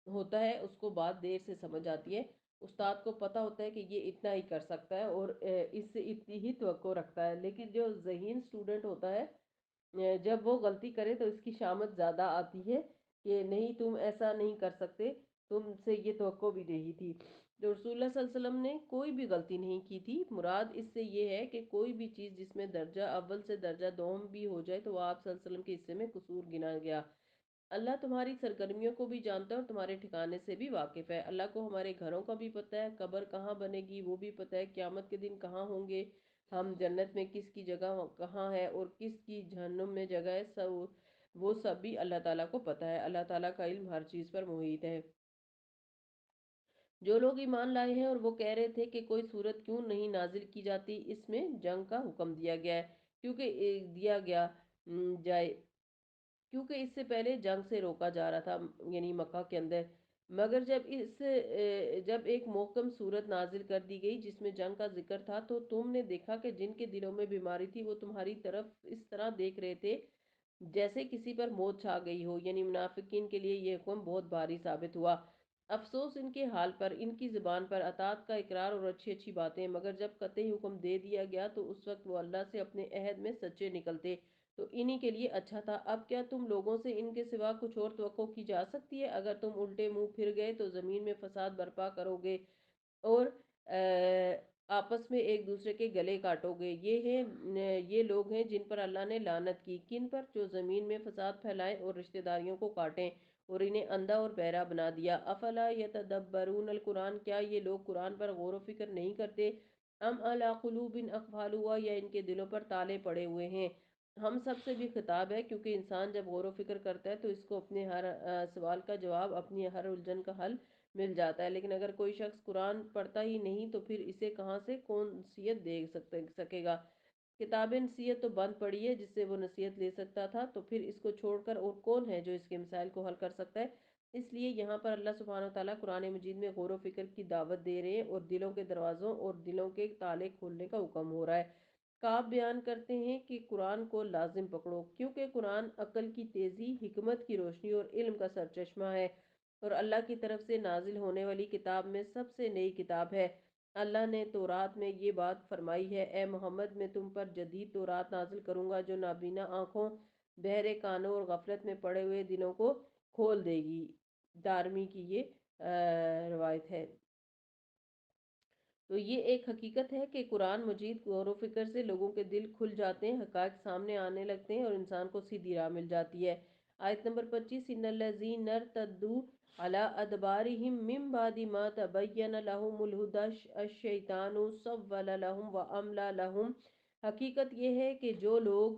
ہوتا ہے، اس کو بات دیر سے سمجھ آتی ہے، استاد کو پتا ہوتا ہے کہ یہ اتنا ہی کر سکتا ہے اور اس سے اتنی ہی توقع رکھتا ہے، لیکن جو ذہین اسٹوڈنٹ ہوتا ہے جب وہ غلطی کرے تو اس کی شامت زیادہ آتی ہے کہ نہیں تم ایسا نہیں کر سکتے، تم سے یہ توقع بھی نہیں تھی۔ جو رسول اللہ صلی اللہ علیہ وسلم نے کوئی بھی غلطی نہیں کی تھی، مراد اس سے یہ ہے کہ کوئی بھی چیز جس میں درجہ اول سے درجہ دوم بھی ہو جائے تو وہ آپ صلی اللہ علیہ وسلم کے حصے میں قصور گنا گیا۔ اللہ تمہاری سرگرمیوں کو بھی جانتا ہے اور تمہارے ٹھکانے سے بھی واقف ہے۔ اللہ کو ہمارے گھروں کا بھی پتہ ہے، قبر کہاں بنے گی وہ بھی پتہ ہے، قیامت کے دن کہاں ہوں گے ہم، جنت میں کس کی جگہ کہاں ہے اور کس کی جہنم میں جگہ ہے، وہ سب بھی اللہ تعالیٰ کو پتہ ہے۔ اللہ تعالیٰ کا علم ہر چیز پر محیط ہے۔ جو لوگ ایمان لائے ہیں اور وہ کہہ رہے تھے کہ کوئی صورت کیوں نہیں نازل کی جاتی، اس میں جنگ کا حکم دیا گیا ہے، دیا گیا جائے کیونکہ اس سے پہلے جنگ سے روکا جا رہا تھا، یعنی مکہ کے اندر۔ مگر جب ایک محکم صورت نازل کر دی گئی جس میں جنگ کا ذکر تھا، تو تم نے دیکھا کہ جن کے دلوں میں بیماری تھی وہ تمہاری طرف اس طرح دیکھ رہے تھے جیسے کسی پر موت چھا گئی ہو، یعنی منافقین کے لیے یہ حکم بہت بھاری ثابت ہوا۔ افسوس ان کے حال پر، ان کی زبان پر اطاعت کا اقرار اور اچھی اچھی باتیں، مگر جب قطعی حکم دے دیا گیا تو اس وقت وہ اللہ سے اپنے عہد میں سچے نکلتے، تو انہی کے لیے اچھا تھا۔ اب کیا تم لوگوں سے ان کے سوا کچھ اور توقع کی جا سکتی ہے؟ اگر تم الٹے منہ پھر گئے تو زمین میں فساد برپا کرو گے اور آپس میں ایک دوسرے کے گلے کاٹو گے۔ یہ لوگ ہیں جن پر اللہ نے لعنت کی، کن پر؟ جو زمین میں فساد پھیلائیں اور رشتہ داریوں کو کاٹیں اور انہیں اندھا اور بہرا بنا دیا۔ افلا یتدبرون القرآن، کیا یہ لوگ قرآن پر غور و فکر نہیں کرتے؟ ام علی قلوب اقفالها، یا ان کے دلوں پر تالے پڑے ہوئے ہیں؟ ہم سب سے بھی خطاب ہے، کیونکہ انسان جب غور و فکر کرتا ہے تو اس کو اپنے ہر سوال کا جواب، اپنی ہر الجھن کا حل مل جاتا ہے، لیکن اگر کوئی شخص قرآن پڑھتا ہی نہیں تو پھر اسے کہاں سے کون نصیحت دے سکے گا؟ کتاب نصیحت تو بند پڑی ہے جس سے وہ نصیحت لے سکتا تھا، تو پھر اس کو چھوڑ کر اور کون ہے جو اس کے مسائل کو حل کر سکتا ہے؟ اس لیے یہاں پر اللہ سبحانہ وتعالیٰ قرآن مجید میں غور و فکر کی دعوت دے رہے ہیں اور دلوں کے دروازوں اور دلوں کے تالے کھولنے کا حکم ہو رہا ہے۔ کعب بیان کرتے ہیں کہ قرآن کو لازم پکڑو، کیونکہ قرآن عقل کی تیزی، حکمت کی روشنی اور علم کا سرچشمہ ہے، اور اللہ کی طرف سے نازل ہونے والی کتاب میں سب سے نئی کتاب ہے۔ اللہ نے تورات میں یہ بات فرمائی ہے، اے محمد میں تم پر جدید تورات نازل کروں گا جو نابینا آنکھوں، بہرے کانوں اور غفلت میں پڑے ہوئے دلوں کو کھول دے گی۔ دارمی کی یہ روایت ہے۔ تو یہ ایک حقیقت ہے کہ قرآن مجید غور و فکر سے لوگوں کے دل کھل جاتے ہیں، حقائق سامنے آنے لگتے ہیں اور انسان کو سیدھی راہ مل جاتی ہے۔ آیت نمبر 25، ان الذین ارتدوا علی ادبارہم من بعد ما تبین لہم الہدی الشیطان سول لہم واملی لہم۔ حقیقت یہ ہے کہ جو لوگ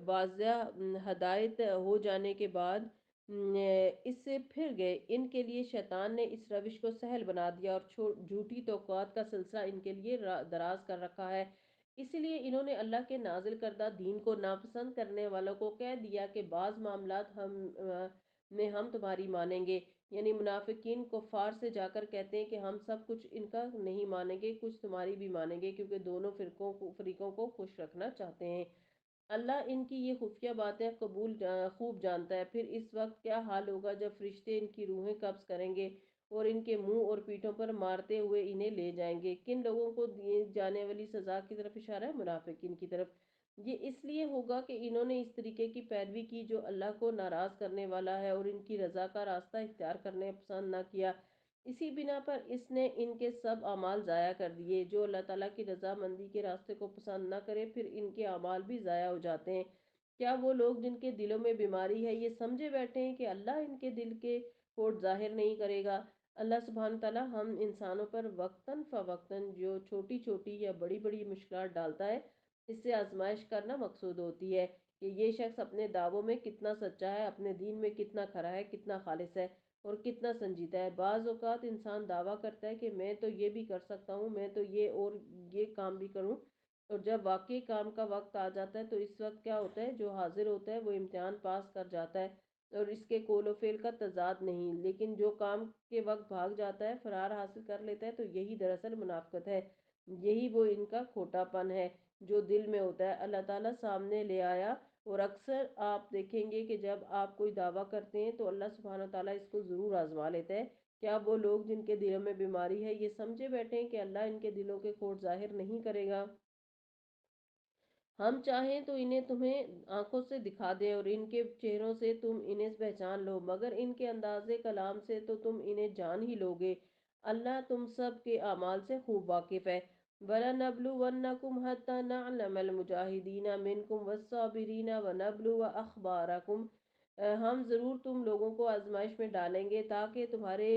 واضح ہدایت ہو جانے کے بعد اس سے پھر گئے، ان کے لیے شیطان نے اس روش کو سہل بنا دیا اور جھوٹی توقعات کا سلسلہ ان کے لیے دراز کر رکھا ہے۔ اسی لیے انہوں نے اللہ کے نازل کردہ دین کو ناپسند کرنے والوں کو کہہ دیا کہ بعض معاملات میں ہم تمہاری مانیں گے، یعنی منافقین کفار سے جا کر کہتے ہیں کہ ہم سب کچھ ان کا نہیں مانیں گے، کچھ تمہاری بھی مانیں گے، کیونکہ دونوں فریقوں کو خوش رکھنا چاہتے ہیں۔ اللہ ان کی یہ خفیہ باتیں خوب جانتا ہے۔ پھر اس وقت کیا حال ہوگا جب فرشتے ان کی روحیں قبض کریں گے اور ان کے منہ اور پیٹھوں پر مارتے ہوئے انہیں لے جائیں گے۔ کن لوگوں کو دیے جانے والی سزا کی طرف اشارہ ہے؟ منافقین کی طرف۔ یہ اس لیے ہوگا کہ انہوں نے اس طریقے کی پیروی کی جو اللہ کو ناراض کرنے والا ہے اور ان کی رضا کا راستہ اختیار کرنے پسند نہ کیا۔ اسی بنا پر اس نے ان کے سب اعمال ضائع کر دیے۔ جو اللہ تعالیٰ کی رضا مندی کے راستے کو پسند نہ کرے، پھر ان کے اعمال بھی ضائع ہو جاتے ہیں۔ کیا وہ لوگ جن کے دلوں میں بیماری ہے یہ سمجھے بیٹھے ہیں کہ اللہ ان کے دل کے کوٹ ظاہر نہیں کرے گا؟ اللہ سبحانہ تعالیٰ ہم انسانوں پر وقتاً فوقتاً جو چھوٹی چھوٹی یا بڑی بڑی مشکلات ڈالتا ہے، اس سے آزمائش کرنا مقصود ہوتی ہے کہ یہ شخص اپنے دعووں میں کتنا سچا ہے، اپنے دین میں کتنا کھرا ہے، کتنا خالص ہے اور کتنا سنجیدہ ہے۔ بعض اوقات انسان دعویٰ کرتا ہے کہ میں تو یہ بھی کر سکتا ہوں، میں تو یہ اور یہ کام بھی کروں، اور جب واقعی کام کا وقت آ جاتا ہے تو اس وقت کیا ہوتا ہے، جو حاضر ہوتا ہے وہ امتحان پاس کر جاتا ہے اور اس کے قول و فعل کا تضاد نہیں، لیکن جو کام کے وقت بھاگ جاتا ہے، فرار حاصل کر لیتا ہے، تو یہی دراصل منافقت ہے، یہی وہ ان کا کھوٹا پن ہے جو دل میں ہوتا ہے۔ اللہ تعالیٰ سامنے لے آیا، اور اکثر آپ دیکھیں گے کہ جب آپ کوئی دعویٰ کرتے ہیں تو اللہ سبحانہ تعالیٰ اس کو ضرور آزما لیتا ہے۔ کیا وہ لوگ جن کے دلوں میں بیماری ہے یہ سمجھے بیٹھے ہیں کہ اللہ ان کے دلوں کے کوٹ ظاہر نہیں کرے گا؟ ہم چاہیں تو انہیں تمہیں آنکھوں سے دکھا دیں اور ان کے چہروں سے تم انہیں پہچان لو، مگر ان کے انداز کلام سے تو تم انہیں جان ہی لوگے۔ اللہ تم سب کے اعمال سے خوب واقف ہے۔ وَلَنَبْلُوَنَّكُمْ حَتَّى نَعْلَمَ الْمُجَاهِدِينَ مِنْكُمْ وَالصَّابِرِينَ وَنَبْلُوَ أَخْبَارَكُمْ۔ ہم ضرور تم لوگوں کو آزمائش میں ڈالیں گے تاکہ تمہارے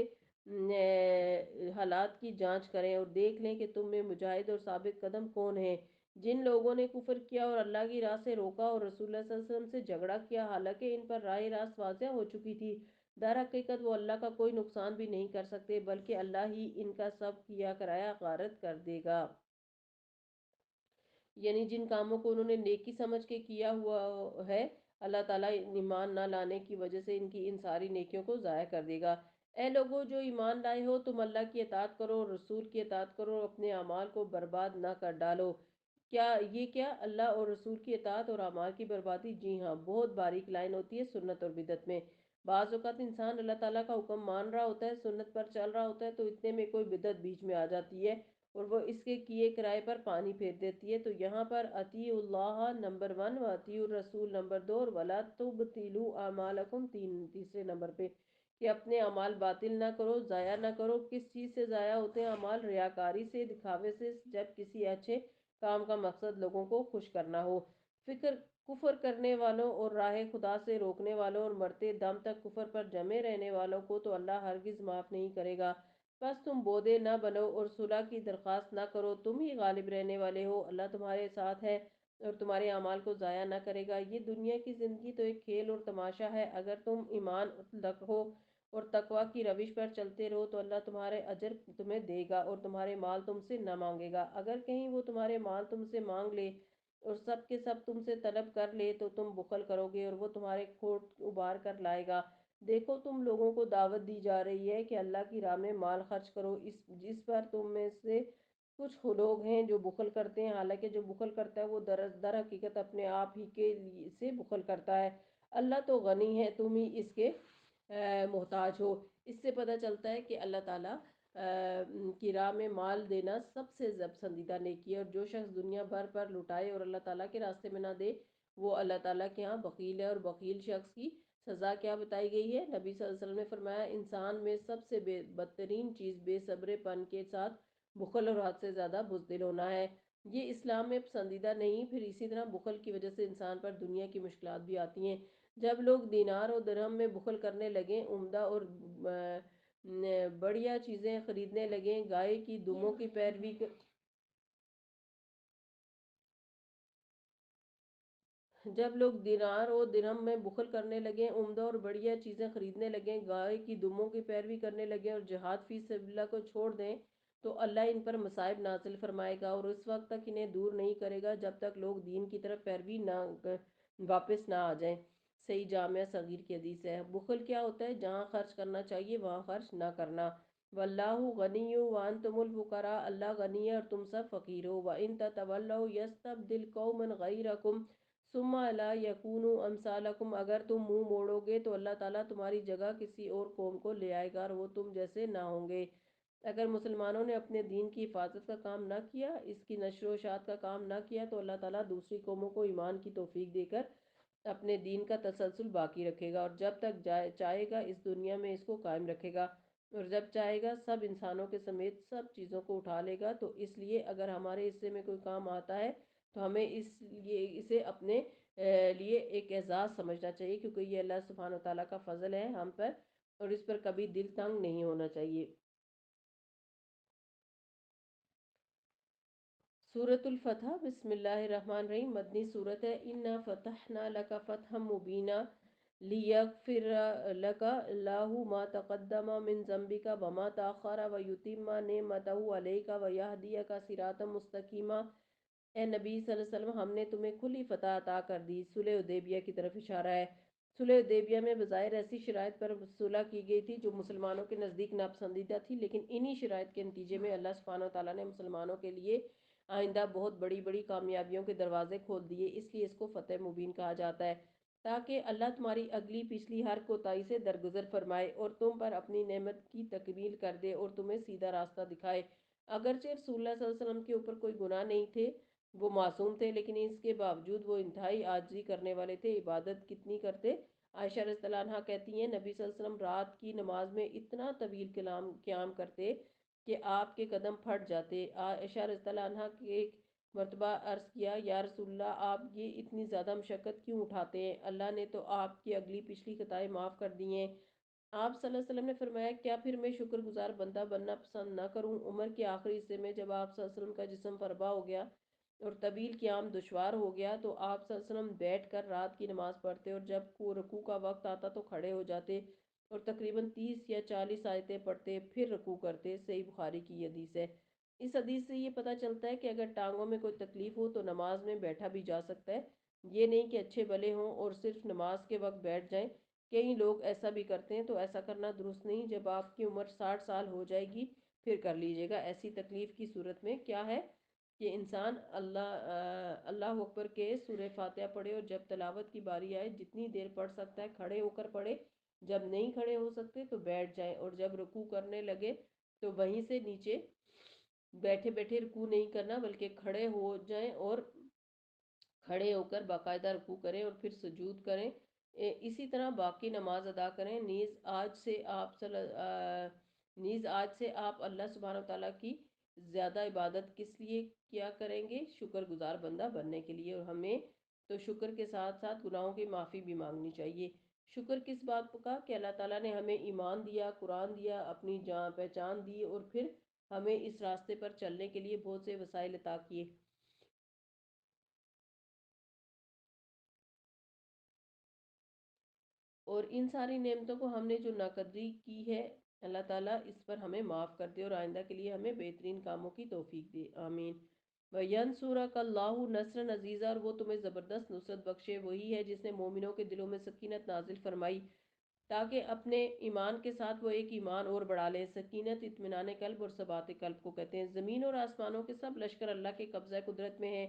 حالات کی جانچ کریں اور دیکھ لیں کہ تم میں مجاہد اور ثابت قدم کون ہیں۔ جن لوگوں نے کفر کیا اور اللہ کی راہ سے روکا اور رسول اللہ صلی اللہ علیہ وسلم سے جھگڑا کیا، حالانکہ ان پر راہ راست واضح ہو چکی تھی، در حقیقت وہ اللہ کا کوئی نقصان بھی نہیں کر سکتے، بلکہ اللہ ہی ان کا سب کیا کرایا غارت کر دے گا۔ یعنی جن کاموں کو انہوں نے نیکی سمجھ کے کیا ہوا ہے، اللہ تعالیٰ ایمان نہ لانے کی وجہ سے ان کی ان ساری نیکیوں کو ضائع کر دے گا۔ اے لوگو جو ایمان لائے ہو، تم اللہ کی اطاعت کرو اور رسول کی اطاعت کرو اور اپنے اعمال کو برباد نہ کر ڈالو۔ کیا اللہ اور رسول کی اطاعت اور اعمال کی بربادی؟ جی ہاں، بہت باریک لائن ہوتی ہے سنت اور بدعت میں۔ بعض اوقات انسان اللہ تعالیٰ کا حکم مان رہا ہوتا ہے، سنت پر چل رہا ہوتا ہے، تو اتنے میں کوئی بدعت بیچ میں آ جاتی ہے اور وہ اس کے کیے کرائے پر پانی پھیر دیتی ہے۔ تو یہاں پر اطیعوا اللہ نمبر 1 و اطیعوا الرسول نمبر 2 اور ولا تبطلوا اعمالکم تیسرے نمبر پہ، کہ اپنے اعمال باطل نہ کرو، ضائع نہ کرو۔ کس چیز سے ضائع ہوتے ہیں اعمال؟ ریاکاری سے، دکھاوے سے، جب کسی اچھے کام کا مقصد لوگوں کو خوش کرنا ہو۔ کفر کرنے والوں اور راہ خدا سے روکنے والوں اور مرتے دم تک کفر پر جمے رہنے والوں کو تو اللہ ہرگز معاف نہیں کرے گا۔ بس تم بودے نہ بنو اور صلح کی درخواست نہ کرو، تم ہی غالب رہنے والے ہو، اللہ تمہارے ساتھ ہے اور تمہارے اعمال کو ضائع نہ کرے گا۔ یہ دنیا کی زندگی تو ایک کھیل اور تماشا ہے، اگر تم ایمان رکھو اور تقوی کی روش پر چلتے رہو تو اللہ تمہارے اجر تمہیں دے گا اور تمہارے مال تم سے نہ مانگے گا۔ اگر کہیں وہ تمہارے مال تم سے مانگ لے اور سب کے سب تم سے طلب کر لے تو تم بخل کرو گے اور وہ تمہارے کھوٹ ابار کر لائے گا۔ دیکھو تم لوگوں کو دعوت دی جا رہی ہے کہ اللہ کی راہ میں مال خرچ کرو، جس پر تم میں سے کچھ لوگ ہیں جو بخل کرتے ہیں، حالانکہ جو بخل کرتا ہے وہ در حقیقت اپنے آپ ہی کے سے بخل کرتا ہے۔ اللہ تو غنی ہے، تم ہی اس کے محتاج ہو۔ اس سے پتہ چلتا ہے کہ اللہ تعالیٰ کی راہ میں مال دینا سب سے پسندیدہ نیکی ہے، اور جو شخص دنیا بھر پر لٹائے اور اللہ تعالیٰ کے راستے میں نہ دے وہ اللہ تعالیٰ کے ہاں بخیل ہے۔ اور بخیل شخص کی سزا کیا بتائی گئی ہے؟ نبی صلی اللہ علیہ وسلم نے فرمایا، انسان میں سب سے بدترین چیز بے صبر پن کے ساتھ بخل اور حد سے زیادہ بزدل ہونا ہے۔ یہ اسلام میں پسندیدہ نہیں۔ پھر اسی طرح بخل کی وجہ سے انسان پر دنیا کی مشکلات بھی آتی ہیں۔ جب لوگ دینار اور درہم میں بخل کرنے لگیں، عمدہ اور بڑھیا چیزیں خریدنے لگیں، گائے کی دموں کی پیروی جب لوگ دینار اور درہم میں بخل کرنے لگیں، عمدہ اور بڑھیا چیزیں خریدنے لگیں، گائے کی دموں کی پیروی کرنے لگیں اور جہاد فی سبیل اللہ کو چھوڑ دیں، تو اللہ ان پر مصائب نازل فرمائے گا اور اس وقت تک انہیں دور نہیں کرے گا جب تک لوگ دین کی طرف پیروی نہ واپس نہ آ جائیں۔ صحیح جامعہ صغیر کی حدیث ہے۔ بخل کیا ہوتا ہے؟ جہاں خرچ کرنا چاہیے وہاں خرچ نہ کرنا۔ واللہ غنی وانتم الفقراء، اللہ غنی ہے اور تم سب فقیر ہو۔ وَإِن تَتَوَلَّوْا يَسْتَبْدِلْ قَوْمًا غَيْرَكُمْ ثُمَّ لَا يَكُونُوا أَمْثَالَكُمْ، اگر تم منہ موڑو گے تو اللہ تعالیٰ تمہاری جگہ کسی اور قوم کو لے آئے گا اور وہ تم جیسے نہ ہوں گے۔ اگر مسلمانوں نے اپنے دین کی حفاظت کا کام نہ کیا، اس کی نشر و اشاعت کا کام نہ کیا، تو اللہ تعالیٰ دوسری قوموں کو ایمان کی توفیق دے کر اپنے دین کا تسلسل باقی رکھے گا، اور جب تک چاہے گا اس دنیا میں اس کو قائم رکھے گا، اور جب چاہے گا سب انسانوں کے سمیت سب چیزوں کو اٹھا لے گا۔ تو اس لیے اگر ہمارے حصے میں کوئی کام آتا ہے تو ہمیں اسے اپنے لیے ایک اعزاز سمجھنا چاہیے، کیونکہ یہ اللہ سبحانہ وتعالیٰ کا فضل ہے ہم پر، اور اس پر کبھی دل تنگ نہیں ہونا چاہیے۔ سورة الفتح، بسم اللہ الرحمن الرحیم، مدنی صورت ہے۔ اِنَّا فَتَحْنَا لَكَ فَتْحًا مُبِينًا لِيَغْفِرَ لَكَ اللَّهُ مَا تَقَدَّمَ مِن ذَنبِكَ وَمَا تَأَخَّرَ وَيُتِمَّ نِعْمَتَهُ عَلَيْكَ وَيَهْدِيَكَ صِرَاطًا مُسْتَقِيمًا۔ اے نبی صلی اللہ علیہ وسلم، ہم نے تمہیں کھلی فتح عطا کر دی۔ صلح حدیبیہ کی طرف اشارہ ہے۔ صلح حدیبیہ میں بظاہر ایسی شرائط پر صلح کی گئی تھی جو مسلمانوں کے نزدیک ناپسندیدہ تھی، لیکن انہی شرائط کے نتیجے میں اللہ سبحانہ وتعالیٰ نے مسلمانوں کے لیے آئندہ بہت بڑی بڑی کامیابیوں کے دروازے کھول دیے، اس لیے اس کو فتح مبین کہا جاتا ہے، تاکہ اللہ تمہاری اگلی پچھلی ہر کوتاہی سے درگزر فرمائے اور تم پر اپنی نعمت کی تکمیل کر دے اور تمہیں سیدھا راستہ دکھائے۔ اگرچہ رسول اللہ صلی اللہ علیہ وسلم کے اوپر کوئی گناہ نہیں تھے، وہ معصوم تھے، لیکن اس کے باوجود وہ انتہائی عاجزی کرنے والے تھے۔ عبادت کتنی کرتے؟ عائشہ رضی اللہ عنہا کہتی ہیں نبی صلی اللہ علیہ وسلم رات کی نماز میں اتنا طویل قیام کرتے کہ آپ کے قدم پھٹ جاتے۔ عائشہ رضی اللہ عنہا کی ایک مرتبہ عرض کیا، یا رسول اللہ، آپ یہ اتنی زیادہ مشقت کیوں اٹھاتے ہیں؟ اللہ نے تو آپ کی اگلی پچھلی خطائیں معاف کر دی ہیں۔ آپ صلی اللہ علیہ وسلم نے فرمایا، کیا پھر میں شکر گزار بندہ بننا پسند نہ کروں؟ عمر کے آخری حصے میں جب آپ صلی اللہ علیہ وسلم کا جسم فربا ہو گیا اور طویل قیام دشوار ہو گیا، تو آپ صلی اللہ علیہ وسلم بیٹھ کر رات کی نماز پڑھتے، اور جب رکوع کا وقت آتا تو کھڑے ہو جاتے اور تقریباً 30 یا 40 آیتیں پڑھتے، پھر رکوع کرتے۔ صحیح بخاری کی حدیث ہے۔ اس حدیث سے یہ پتہ چلتا ہے کہ اگر ٹانگوں میں کوئی تکلیف ہو تو نماز میں بیٹھا بھی جا سکتا ہے، یہ نہیں کہ اچھے بھلے ہوں اور صرف نماز کے وقت بیٹھ جائیں۔ کئی لوگ ایسا بھی کرتے ہیں، تو ایسا کرنا درست نہیں۔ جب آپ کی عمر 60 سال ہو جائے گی پھر کر لیجئے گا۔ ایسی تکلیف کی صورت میں کیا ہے کہ انسان اللہ اکبر کے سورہ فاتحہ پڑھے، اور جب تلاوت کی باری آئے جتنی دیر پڑھ سکتا ہے کھڑے ہو کر پڑھے، جب نہیں کھڑے ہو سکتے تو بیٹھ جائیں، اور جب رکوع کرنے لگے تو وہیں سے نیچے بیٹھے بیٹھے رکوع نہیں کرنا، بلکہ کھڑے ہو جائیں اور کھڑے ہو کر باقاعدہ رکوع کریں اور پھر سجود کریں۔ اسی طرح باقی نماز ادا کریں۔ نیز آج سے آپ اللہ سبحانہ وتعالیٰ کی زیادہ عبادت کس لیے کیا کریں گے؟ شکر گزار بندہ بننے کے لیے، اور ہمیں تو شکر کے ساتھ ساتھ گناہوں کی معافی بھی مانگنی چاہیے۔ شکر کس بات کا؟ کہ اللہ تعالیٰ نے ہمیں ایمان دیا، قرآن دیا، اپنی جان پہچان دی، اور پھر ہمیں اس راستے پر چلنے کے لیے بہت سے وسائل عطا کیے۔ اور ان ساری نعمتوں کو ہم نے جو ناقدری کی ہے، اللہ تعالیٰ اس پر ہمیں معاف کر دے اور آئندہ کے لیے ہمیں بہترین کاموں کی توفیق دے، آمین۔ وَيَنْصُرَكَ اللَّهُ نَصْرًا عَزِيزًا، اور وہ تمہیں زبردست نصرت بخشے۔ وہی ہے جس نے مومنوں کے دلوں میں سکینت نازل فرمائی تاکہ اپنے ایمان کے ساتھ وہ ایک ایمان اور بڑھا لیں۔ سکینت اطمینان قلب اور ثبات قلب کو کہتے ہیں۔ زمین اور آسمانوں کے سب لشکر اللہ کے قبضہ قدرت میں ہیں،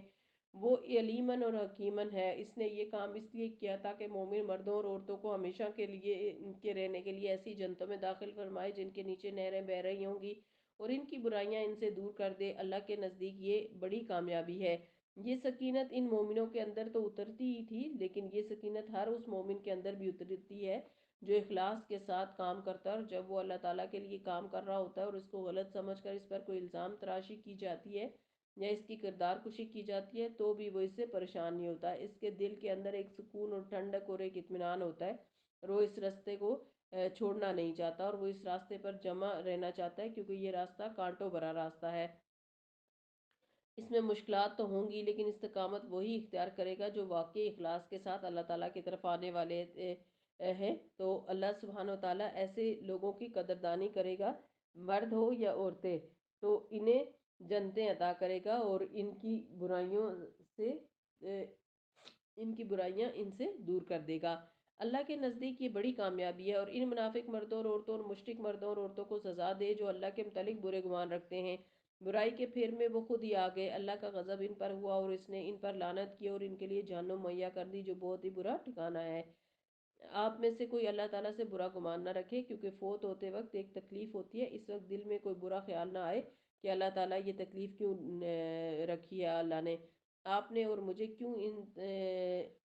وہ علیمن اور حکیمن ہے۔ اس نے یہ کام اس لیے کیا تاکہ مومن مردوں اور عورتوں کو ہمیشہ کے لیے ان کے رہنے کے لیے ایسی جنتوں میں داخل فرمائے جن کے نیچے نہریں بہہ رہی ہوں گی، اور ان کی برائیاں ان سے دور کر دے۔ اللہ کے نزدیک یہ بڑی کامیابی ہے۔ یہ سکینت ان مومنوں کے اندر تو اترتی ہی تھی، لیکن یہ سکینت ہر اس مومن کے اندر بھی اترتی ہے جو اخلاص کے ساتھ کام کرتا ہے، اور جب وہ اللہ تعالیٰ کے لیے کام کر رہا ہوتا ہے اور اس کو غلط سمجھ کر اس پر کوئی الزام تراشی کی جاتی ہے یا اس کی کردار کشی کی جاتی ہے تو بھی وہ اس سے پریشان نہیں ہوتا، اس کے دل کے اندر ایک سکون اور ٹھنڈک اور ایک اطمینان ہوتا ہے، اور وہ اس راستے کو چھوڑنا نہیں چاہتا، اور وہ اس راستے پر جمع رہنا چاہتا ہے، کیونکہ یہ راستہ کانٹوں بھرا راستہ ہے۔ اس میں مشکلات تو ہوں گی، لیکن استقامت وہی اختیار کرے گا جو واقعی اخلاص کے ساتھ اللہ تعالیٰ کی طرف آنے والے ہیں۔ تو اللہ سبحانہ و تعالیٰ ایسے لوگوں کی قدردانی کرے گا، مرد ہو یا عورتیں، تو انہیں جنتیں عطا کرے گا، اور سے ان کی برائیاں ان سے دور کر دے گا۔ اللہ کے نزدیک یہ بڑی کامیابی ہے، اور ان منافق مردوں اور عورتوں اور مشرک مردوں اور عورتوں کو سزا دے جو اللہ کے متعلق برے گمان رکھتے ہیں۔ برائی کے پھیر میں وہ خود ہی آ گئے، اللہ کا غضب ان پر ہوا اور اس نے ان پر لعنت کی اور ان کے لیے جہنم مہیا کر دی جو بہت ہی برا ٹھکانہ ہے۔ آپ میں سے کوئی اللہ تعالیٰ سے برا گمان نہ رکھے، کیونکہ فوت ہوتے وقت ایک تکلیف ہوتی ہے، اس وقت دل میں کوئی برا خیال نہ آئے کہ اللہ تعالیٰ یہ تکلیف کیوں رکھی ہے اللہ نے آپ نے، اور مجھے کیوں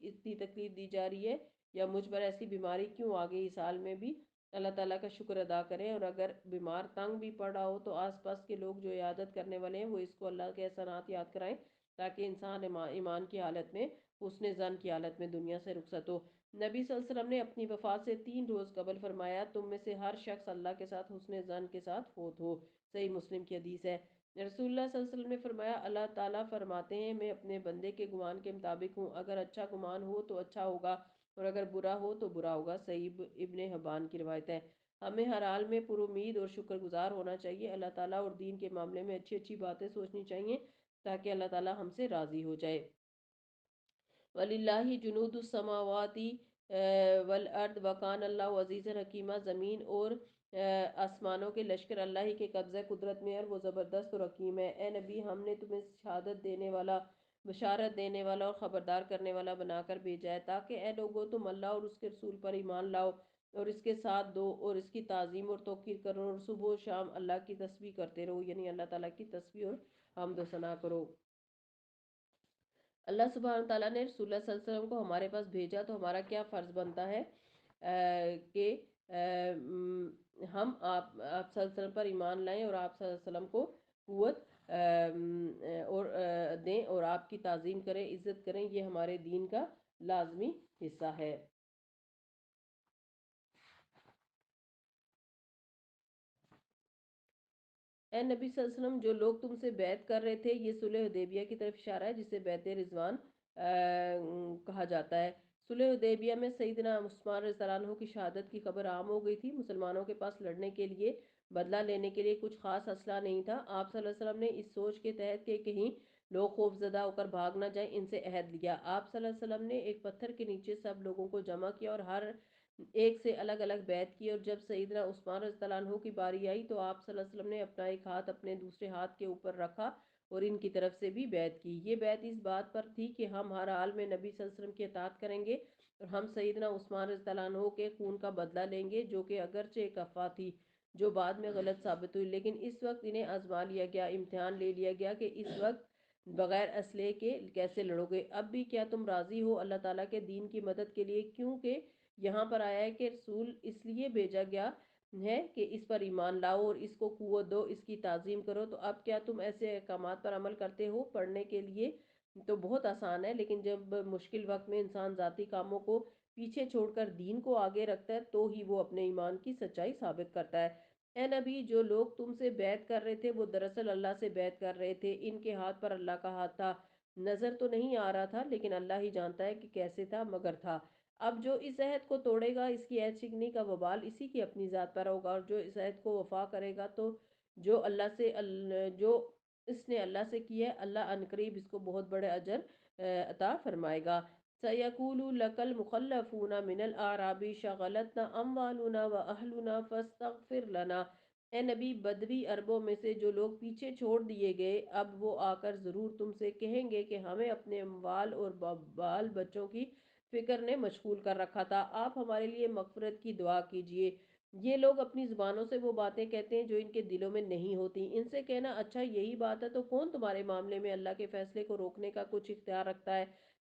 اتنی تکلیف دی جا رہی ہے، یا مجھ پر ایسی بیماری کیوں آ گئی اس حال میں بھی۔ اللہ تعالیٰ کا شکر ادا کریں، اور اگر بیمار تنگ بھی پڑ رہا ہو تو آس پاس کے لوگ جو عیادت کرنے والے ہیں وہ اس کو اللہ کے احسانات یاد کرائیں، تاکہ انسان ایمان کی حالت میں، حسن ظن کی حالت میں دنیا سے رخصت ہو۔ نبی صلی اللہ علیہ وسلم نے اپنی وفات سے 3 روز قبل فرمایا، تم میں سے ہر شخص اللہ کے ساتھ حسن ظن کے ساتھ فوت ہو۔ صحیح مسلم کی حدیث ہے۔ رسول اللہ صلی اللہ علیہ وسلم نے فرمایا، اللہ تعالیٰ فرماتے ہیں میں اپنے بندے کے گمان کے مطابق ہوں، اگر اچھا گمان ہو تو اچھا ہوگا، اور اگر برا ہو تو برا ہوگا۔ صحیح ابن حبان کی روایت ہے۔ ہمیں ہر حال میں پر امید اور شکر گزار ہونا چاہیے، اللہ تعالیٰ اور دین کے معاملے میں اچھی اچھی باتیں سوچنی چاہیے تاکہ اللہ تعالیٰ ہم سے راضی ہو جائے۔ وَلِلَّهِ جُنُودُ السَّمَاوَاتِ وَالْأَرْضِ وَكَانَ اللَّهُ عَزِيزًا حَكِيمًا۔ زمین اور آسمانوں کے لشکر اللہ ہی کے قبضہ قدرت میں، اور وہ زبردست اور حکیم ہے۔ اے نبی، ہم نے تمہیں شہادت دینے والا، بشارت دینے والا اور خبردار کرنے والا بنا کر بھیجا ہے، تاکہ اے لوگو تم اللہ اور اس کے رسول پر ایمان لاؤ اور اس کے ساتھ دو، اور اس کی تعظیم اور توقیر کرو، اور صبح و شام اللہ کی تسبیح کرتے رہو، یعنی اللہ تعالیٰ کی تسبیح اور حمد و ثنا کرو۔ اللہ سبحانہ تعالیٰ نے رسول اللہ صلی اللہ علیہ وسلم کو ہمارے پاس بھیجا، تو ہمارا کیا فرض بنتا ہے کہ ہم آپ صلی اللہ علیہ وسلم پر ایمان لائیں، اور آپ صلی اللہ علیہ وسلم کو قوت اور دیں، اور آپ کی تعظیم کریں، عزت کریں، یہ ہمارے دین کا لازمی حصہ ہے۔ اے نبی صلی اللہ علیہ وسلم، جو لوگ تم سے بیعت کر رہے تھے، یہ صلح حدیبیہ کی طرف اشارہ ہے، جسے بیعت رضوان کہا جاتا ہے۔ صلح حدیبیہ میں سیدنا عثمان رضی اللہ عنہ کی شہادت کی خبر عام ہو گئی تھی۔ مسلمانوں کے پاس لڑنے کے لیے، بدلہ لینے کے لیے کچھ خاص اسلحہ نہیں تھا۔ آپ صلی اللہ علیہ وسلم نے اس سوچ کے تحت کہ کہیں لوگ خوف زدہ ہو کر بھاگ نہ جائیں، ان سے عہد لیا۔ آپ صلی اللہ علیہ وسلم نے ایک پتھر کے نیچے سب لوگوں کو جمع کیا اور ہر ایک سے الگ الگ بیعت کی، اور جب سیدنا عثمان رضی اللہ عنہ کی باری آئی تو آپ صلی اللہ علیہ وسلم نے اپنا ایک ہاتھ اپنے دوسرے ہاتھ کے اوپر رکھا اور ان کی طرف سے بھی بیعت کی۔ یہ بیعت اس بات پر تھی کہ ہم ہر حال میں نبی صلی اللہ علیہ وسلم کی اطاعت کریں گے، اور ہم سیدنا عثمان رضی اللہ عنہ کے خون کا بدلہ لیں گے، جو کہ اگرچہ ایک افواہ تھی جو بعد میں غلط ثابت ہوئی، لیکن اس وقت انہیں آزما لیا گیا، امتحان لے لیا گیا کہ اس وقت بغیر اسلحے کے کیسے لڑو گے۔ اب بھی کیا تم راضی ہو اللہ تعالیٰ کے دین کی مدد کے لیے؟ کیونکہ یہاں پر آیا ہے کہ رسول اس لیے بھیجا گیا ہے کہ اس پر ایمان لاؤ اور اس کو قوت دو، اس کی تعظیم کرو۔ تو اب کیا تم ایسے احکامات پر عمل کرتے ہو؟ پڑھنے کے لیے تو بہت آسان ہے، لیکن جب مشکل وقت میں انسان ذاتی کاموں کو پیچھے چھوڑ کر دین کو آگے رکھتا ہے تو ہی وہ اپنے ایمان کی سچائی ثابت کرتا ہے۔ اے نبی، جو لوگ تم سے بیعت کر رہے تھے وہ دراصل اللہ سے بیعت کر رہے تھے، ان کے ہاتھ پر اللہ کا ہاتھ تھا، نظر تو نہیں آ رہا تھا لیکن اللہ ہی جانتا ہے کہ کیسے تھا، مگر تھا۔ اب جو اس عہد کو توڑے گا، اس کی عہد شکنی کا وبال اسی کی اپنی ذات پر ہوگا، اور جو اس عہد کو وفا کرے گا تو جو اس نے اللہ سے کی ہے، اللہ عنقریب اس کو بہت بڑے اجر عطا فرمائے گا۔ سَيَقُولُ لَكَ الْمُخَلَّفُونَ مِنَ الْأَعْرَابِ شَغَلَتْنَا أَمْوَالُنَا وَأَهْلُنَا فَاسْتَغْفِرْ لَنَا۔ اے نبی، بدوی عربوں میں سے جو لوگ پیچھے چھوڑ دیے گئے، اب وہ آ کر ضرور تم سے کہیں گے کہ ہمیں اپنے اموال اور بال بچوں کی فکر نے مشغول کر رکھا تھا، آپ ہمارے لیے مغفرت کی دعا کیجئے۔ یہ لوگ اپنی زبانوں سے وہ باتیں کہتے ہیں جو ان کے دلوں میں نہیں ہوتی۔ ان سے کہنا، اچھا یہی بات ہے تو کون تمہارے معاملے میں اللہ کے فیصلے کو روکنے کا کچھ اختیار رکھتا ہے؟